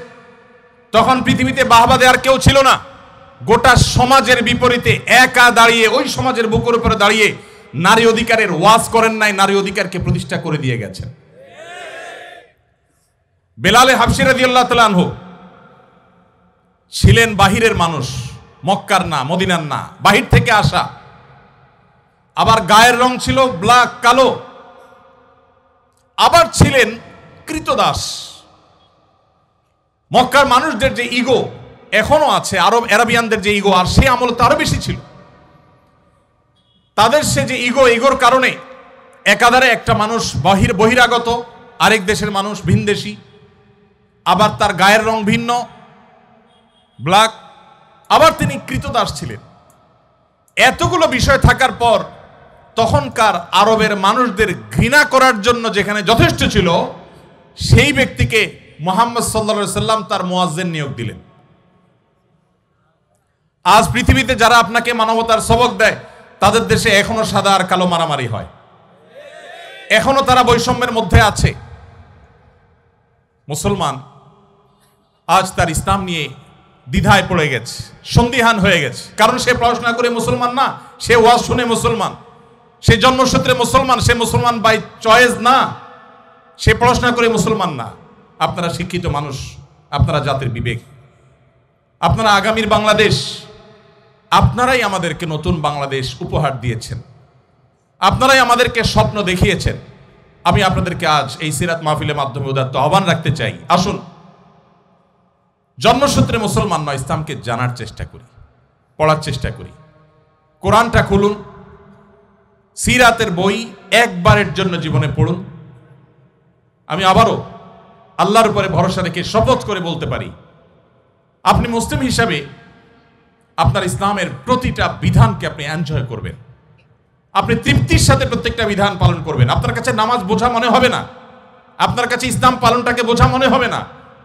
তখন পৃথিবীতে বাহবা দেওয়ার কেউ ছিল না। গোটা সমাজের বিপরীতে একা দাঁড়িয়ে, ওই সমাজের বুকের উপরে দাঁড়িয়ে নারী অধিকারের ওয়াজ করেন নাই, নারী অধিকারকে প্রতিষ্ঠা করে দিয়ে গেছেন। বেলালে হাবশী রাদিয়াল্লাহু তাআলা আনহু ছিলেন বাহিরের মানুষ, মক্কার না, মদিনার না, বাহির থেকে আসা। আবার গায়ের রং ছিল ব্ল্যাক, কালো। আবার ছিলেন কৃতদাস। মক্কার মানুষদের যে ইগো এখনো আছে, আরবিয়ানদের যে ইগো, আর সে আমল তো আরো বেশি ছিল। তাদের সে যে ইগোর কারণে একাধারে একটা মানুষ বহিরাগত, আরেক দেশের মানুষ, ভিনদেশী, আবার তার গায়ের রং ভিন্ন, ব্ল্যাক, আবার তিনি কৃতদাস ছিলেন। এতগুলো বিষয় থাকার পর তখনকার আরবের মানুষদের ঘৃণা করার জন্য যেখানে যথেষ্ট ছিল, সেই ব্যক্তিকে মুহাম্মদ সাল্লাল্লাহু আলাইহি সাল্লাম তার মুয়াজ্জিন নিয়োগ দিলেন। আজ পৃথিবীতে যারা আপনাকে মানবতার সবক দেয়, তাদের দেশে এখনো সাদা আর কালো মারামারি হয়, এখনো তারা বৈষম্যের মধ্যে আছে। মুসলমান আজ তার ইসলাম নিয়ে দ্বিধায় পড়ে গেছে, সন্দিহান হয়ে গেছে। কারণ সে পড়াশোনা করে মুসলমান না, সে ওয়াজ শুনে মুসলমান, সে জন্মসূত্রে মুসলমান, সে মুসলমান বাই চয়েস না, সে পড়াশোনা করে মুসলমান না। আপনারা শিক্ষিত মানুষ, আপনারা জাতির বিবেক, আপনারা আগামীর বাংলাদেশ, আপনারাই আমাদেরকে নতুন বাংলাদেশ উপহার দিয়েছেন, আপনারাই আমাদেরকে স্বপ্ন দেখিয়েছেন। আমি আপনাদেরকে আজ এই সিরাত মাহফিলের মাধ্যমে উদাত্ত আহ্বান রাখতে চাই, আসুন জন্মসূত্রে মুসলমান নয়, ইসলামকে জানার চেষ্টা করি, পড়ার চেষ্টা করি। কোরআনটা খুলুন, সিরাতের বই একবারের জন্য জীবনে পড়ুন। আমি আবারও আল্লাহর উপরে ভরসা রেখে শপথ করে বলতে পারি, আপনি মুসলিম হিসাবে আপনার ইসলামের প্রতিটা বিধানকে আপনি এনজয় করবেন, আপনি তৃপ্তির সাথে প্রত্যেকটা বিধান পালন করবেন। আপনার কাছে নামাজ বোঝা মনে হবে না, আপনার কাছে ইসলাম পালনটাকে বোঝা মনে হবে না,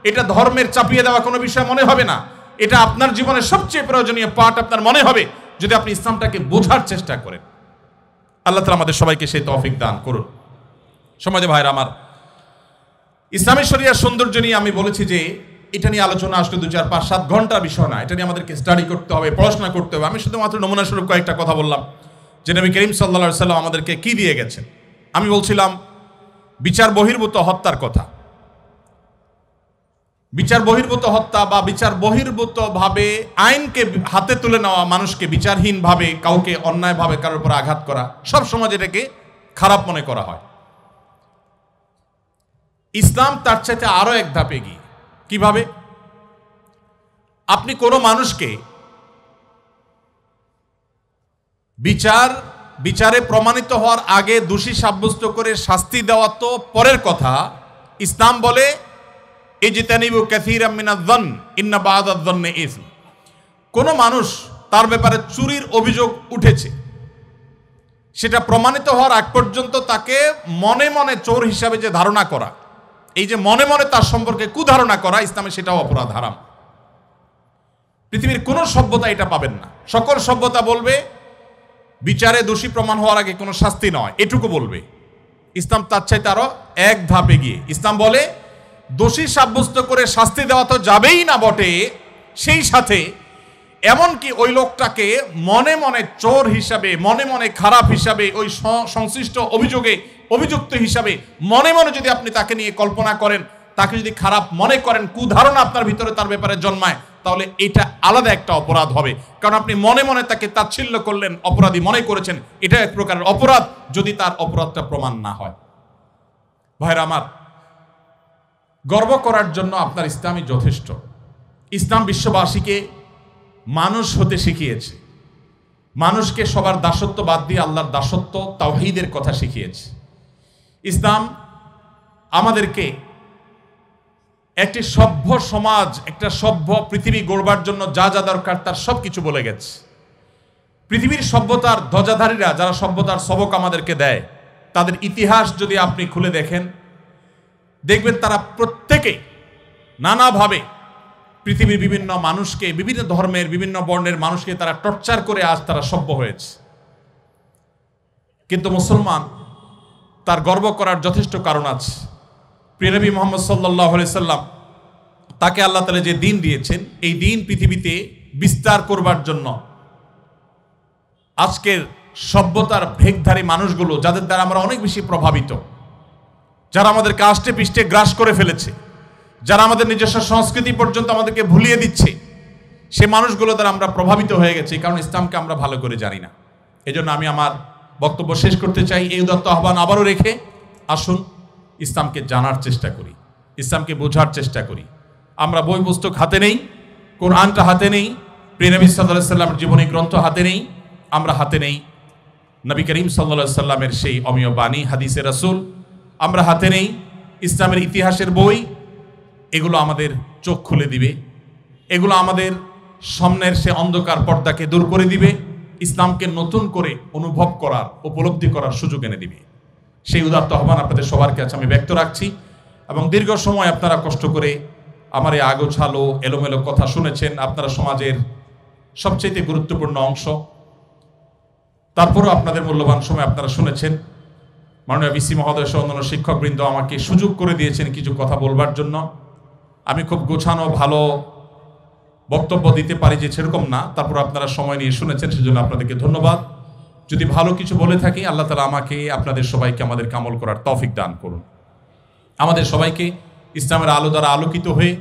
এটা ধর্মের চাপিয়ে দেওয়া কোনো বিষয় মনে হবে না। এটা আপনার জীবনের সবচেয়ে প্রয়োজনীয় পার্ট আপনার মনে হবে যদি আপনি ইসলামটাকে বোঝার চেষ্টা করেন। আল্লাহ তাআলা আমাদের সবাইকে সেই তৌফিক দান করুন। সমাজে ভাইরা আমার, ইসলামী শরিয়ার সৌন্দর্য নিয়ে আমি বলেছি যে এটা নিয়ে আলোচনা আসলে 2, 4, 5, 7 ঘন্টার বিষয় না, এটা নিয়ে আমাদেরকে স্টাডি করতে হবে, পড়াশোনা করতে হবে। আমি শুধুমাত্র নমুনা স্বরূপ কয়েকটা কথা বললাম যে নবী করিম সাল্লাল্লাহু আলাইহি সাল্লাম আমাদেরকে কি দিয়ে গেছেন। আমি বলছিলাম বিচার বহির্ভূত হত্যার কথা। বিচার বহির্ভূত হত্যা বা বিচার বহির্ভূত ভাবে আইনকে হাতে তুলে নেওয়া, মানুষকে বিচারহীনভাবে কাউকে অন্যায়ভাবে কারোর উপর আঘাত করা, সব সমাজ এটাকে খারাপ মনে করা হয়। ইসলাম তার চাইতে আরো এক ধাপ এগিয়ে। কিভাবে? আপনি কোনো মানুষকে বিচারে প্রমাণিত হওয়ার আগে দোষী সাব্যস্ত করে শাস্তি দেওয়া তো পরের কথা। ইসলাম বলে ইজতানিবু কাসীরাম মিনায-যন্ন ইন্না বা'দায-যন্নি ইসম। কোন মানুষ তার ব্যাপারে চুরির অভিযোগ উঠেছে, সেটা প্রমাণিত হওয়ার আগ পর্যন্ত তাকে মনে মনে চোর হিসাবে যে ধারণা করা, এই যে মনে মনে তার সম্পর্কে কুধারণা করা, ইসলামে সেটাও অপরাধ, হারাম। পৃথিবীর কোন সভ্যতা এটা পাবেন না। সকল সভ্যতা বলবে বিচারে দোষী প্রমাণ হওয়ার আগে কোনো শাস্তি নয়, এটুকু বলবে। ইসলাম তার চাইতে আরো এক ধাপ এগিয়ে। ইসলাম বলে দোষী সাব্যস্ত করে শাস্তি দেওয়া তো যাবেই না বটে, সেই সাথে এমনকি ওই লোকটাকে মনে মনে চোর হিসাবে, মনে মনে খারাপ হিসাবে, ওই সংশ্লিষ্ট অভিযোগে অভিযুক্ত হিসাবে মনে মনে যদি আপনি তাকে নিয়ে কল্পনা করেন, তাকে যদি খারাপ মনে করেন, কুধারণা আপনার ভিতরে তার ব্যাপারে জন্মায়, তাহলে এটা আলাদা একটা অপরাধ হবে। কারণ আপনি মনে মনে তাকে তাচ্ছিল্য করলেন, অপরাধী মনে করেছেন, এটা এক প্রকারের অপরাধ যদি তার অপরাধটা প্রমাণ না হয়। ভাইরা আমার, গর্ব করার জন্য আপনার ইসলামই যথেষ্ট। ইসলাম বিশ্ববাসীকে মানুষ হতে শিখিয়েছে, মানুষকে সবার দাসত্ব বাদ দিয়ে আল্লাহর দাসত্ব, তাওহীদের কথা শিখিয়েছে। ইসলাম আমাদেরকে একটি সভ্য সমাজ, একটা সভ্য পৃথিবী গড়বার জন্য যা যা দরকার তার সব কিছু বলে গেছে। পৃথিবীর সভ্যতার ধ্বজাধারীরা যারা সভ্যতার সবক আমাদেরকে দেয়, তাদের ইতিহাস যদি আপনি খুলে দেখেন, দেখবেন তারা প্রত্যেকেই নানাভাবে পৃথিবীর বিভিন্ন মানুষকে, বিভিন্ন ধর্মের, বিভিন্ন বর্ণের মানুষকে তারা টর্চার করে আজ তারা সভ্য হয়েছে। কিন্তু মুসলমান, তার গর্ব করার যথেষ্ট কারণ আছে। প্রিয় নবী মুহাম্মদ সাল্লাল্লাহু আলাইহি সাল্লাম, তাকে আল্লাহ তাআলা যে দিন দিয়েছেন, এই দিন পৃথিবীতে বিস্তার করবার জন্য আজকের সভ্যতার ভেগধারী মানুষগুলো, যাদের দ্বারা আমরা অনেক বেশি প্রভাবিত, যারা আমাদেরকে আষ্টে পৃষ্ঠে গ্রাস করে ফেলেছে, যারা আমাদের নিজস্ব সংস্কৃতি পর্যন্ত আমাদেরকে ভুলিয়ে দিচ্ছে, সে মানুষগুলো দ্বারা আমরা প্রভাবিত হয়ে গেছি, কারণ ইসলামকে আমরা ভালো করে জানি না। এজন্য আমি আমার বক্তব্য শেষ করতে চাই এই উদাত্ত আহ্বান আবারও রেখে, আসুন ইসলামকে জানার চেষ্টা করি, ইসলামকে বোঝার চেষ্টা করি। আমরা বই পুস্তক হাতে নেই, কোরআনটা হাতে নেই, প্রিয় নবী সাল্লাল্লাহু আলাইহি সাল্লামের জীবনী গ্রন্থ হাতে নেই, আমরা হাতে নেই নবী করিম সাল্লাল্লাহু আলাইহি সাল্লামের সেই অমীয় বাণী হাদিসে রাসূল, আমরা হাতে নেই ইসলামের ইতিহাসের বই। এগুলো আমাদের চোখ খুলে দিবে, এগুলো আমাদের সামনের সে অন্ধকার পর্দাকে দূর করে দিবে, ইসলামকে নতুন করে অনুভব করার, উপলব্ধি করার সুযোগ এনে দিবে। সেই উদাত্ত আহ্বান আপনাদের সবার কাছে আমি ব্যক্ত রাখছি। এবং দীর্ঘ সময় আপনারা কষ্ট করে আমার এই আগোছালো এলোমেলো কথা শুনেছেন, আপনারা সমাজের সবচেয়ে গুরুত্বপূর্ণ অংশ, তারপরও আপনাদের মূল্যবান সময় আপনারা শুনেছেন। মাননীয় ভিসি মহোদয় সহ অন্যান্য শিক্ষকবৃন্দ আমাকে সুযোগ করে দিয়েছেন কিছু কথা বলবার জন্য। আমি খুব গোছানো ভালো বক্তব্য দিতে পারি যে সেরকম না, তারপর আপনারা সময় নিয়ে শুনেছেন, সেজন্য আপনাদেরকে ধন্যবাদ। যদি ভালো কিছু বলে থাকি, আল্লাহ তাআলা আমাকে, আপনাদের সবাইকে আমাদেরকে আমল করার তৌফিক দান করুন। আমাদের সবাইকে ইসলামের আলো দ্বারা আলোকিত হয়ে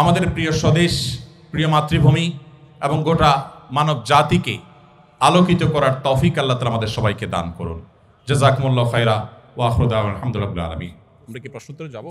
আমাদের প্রিয় স্বদেশ, প্রিয় মাতৃভূমি এবং গোটা মানব জাতিকে আলোকিত করার তৌফিক আল্লাহ তাআলা আমাদের সবাইকে দান করুন। জাযাকুমুল্লাহু খায়রা ওয়া আখিরু দাওয়ানা আলহামদুলিল্লাহি রাব্বিল আলামিন। আমরা কি প্রশ্নোত্তরে যাব?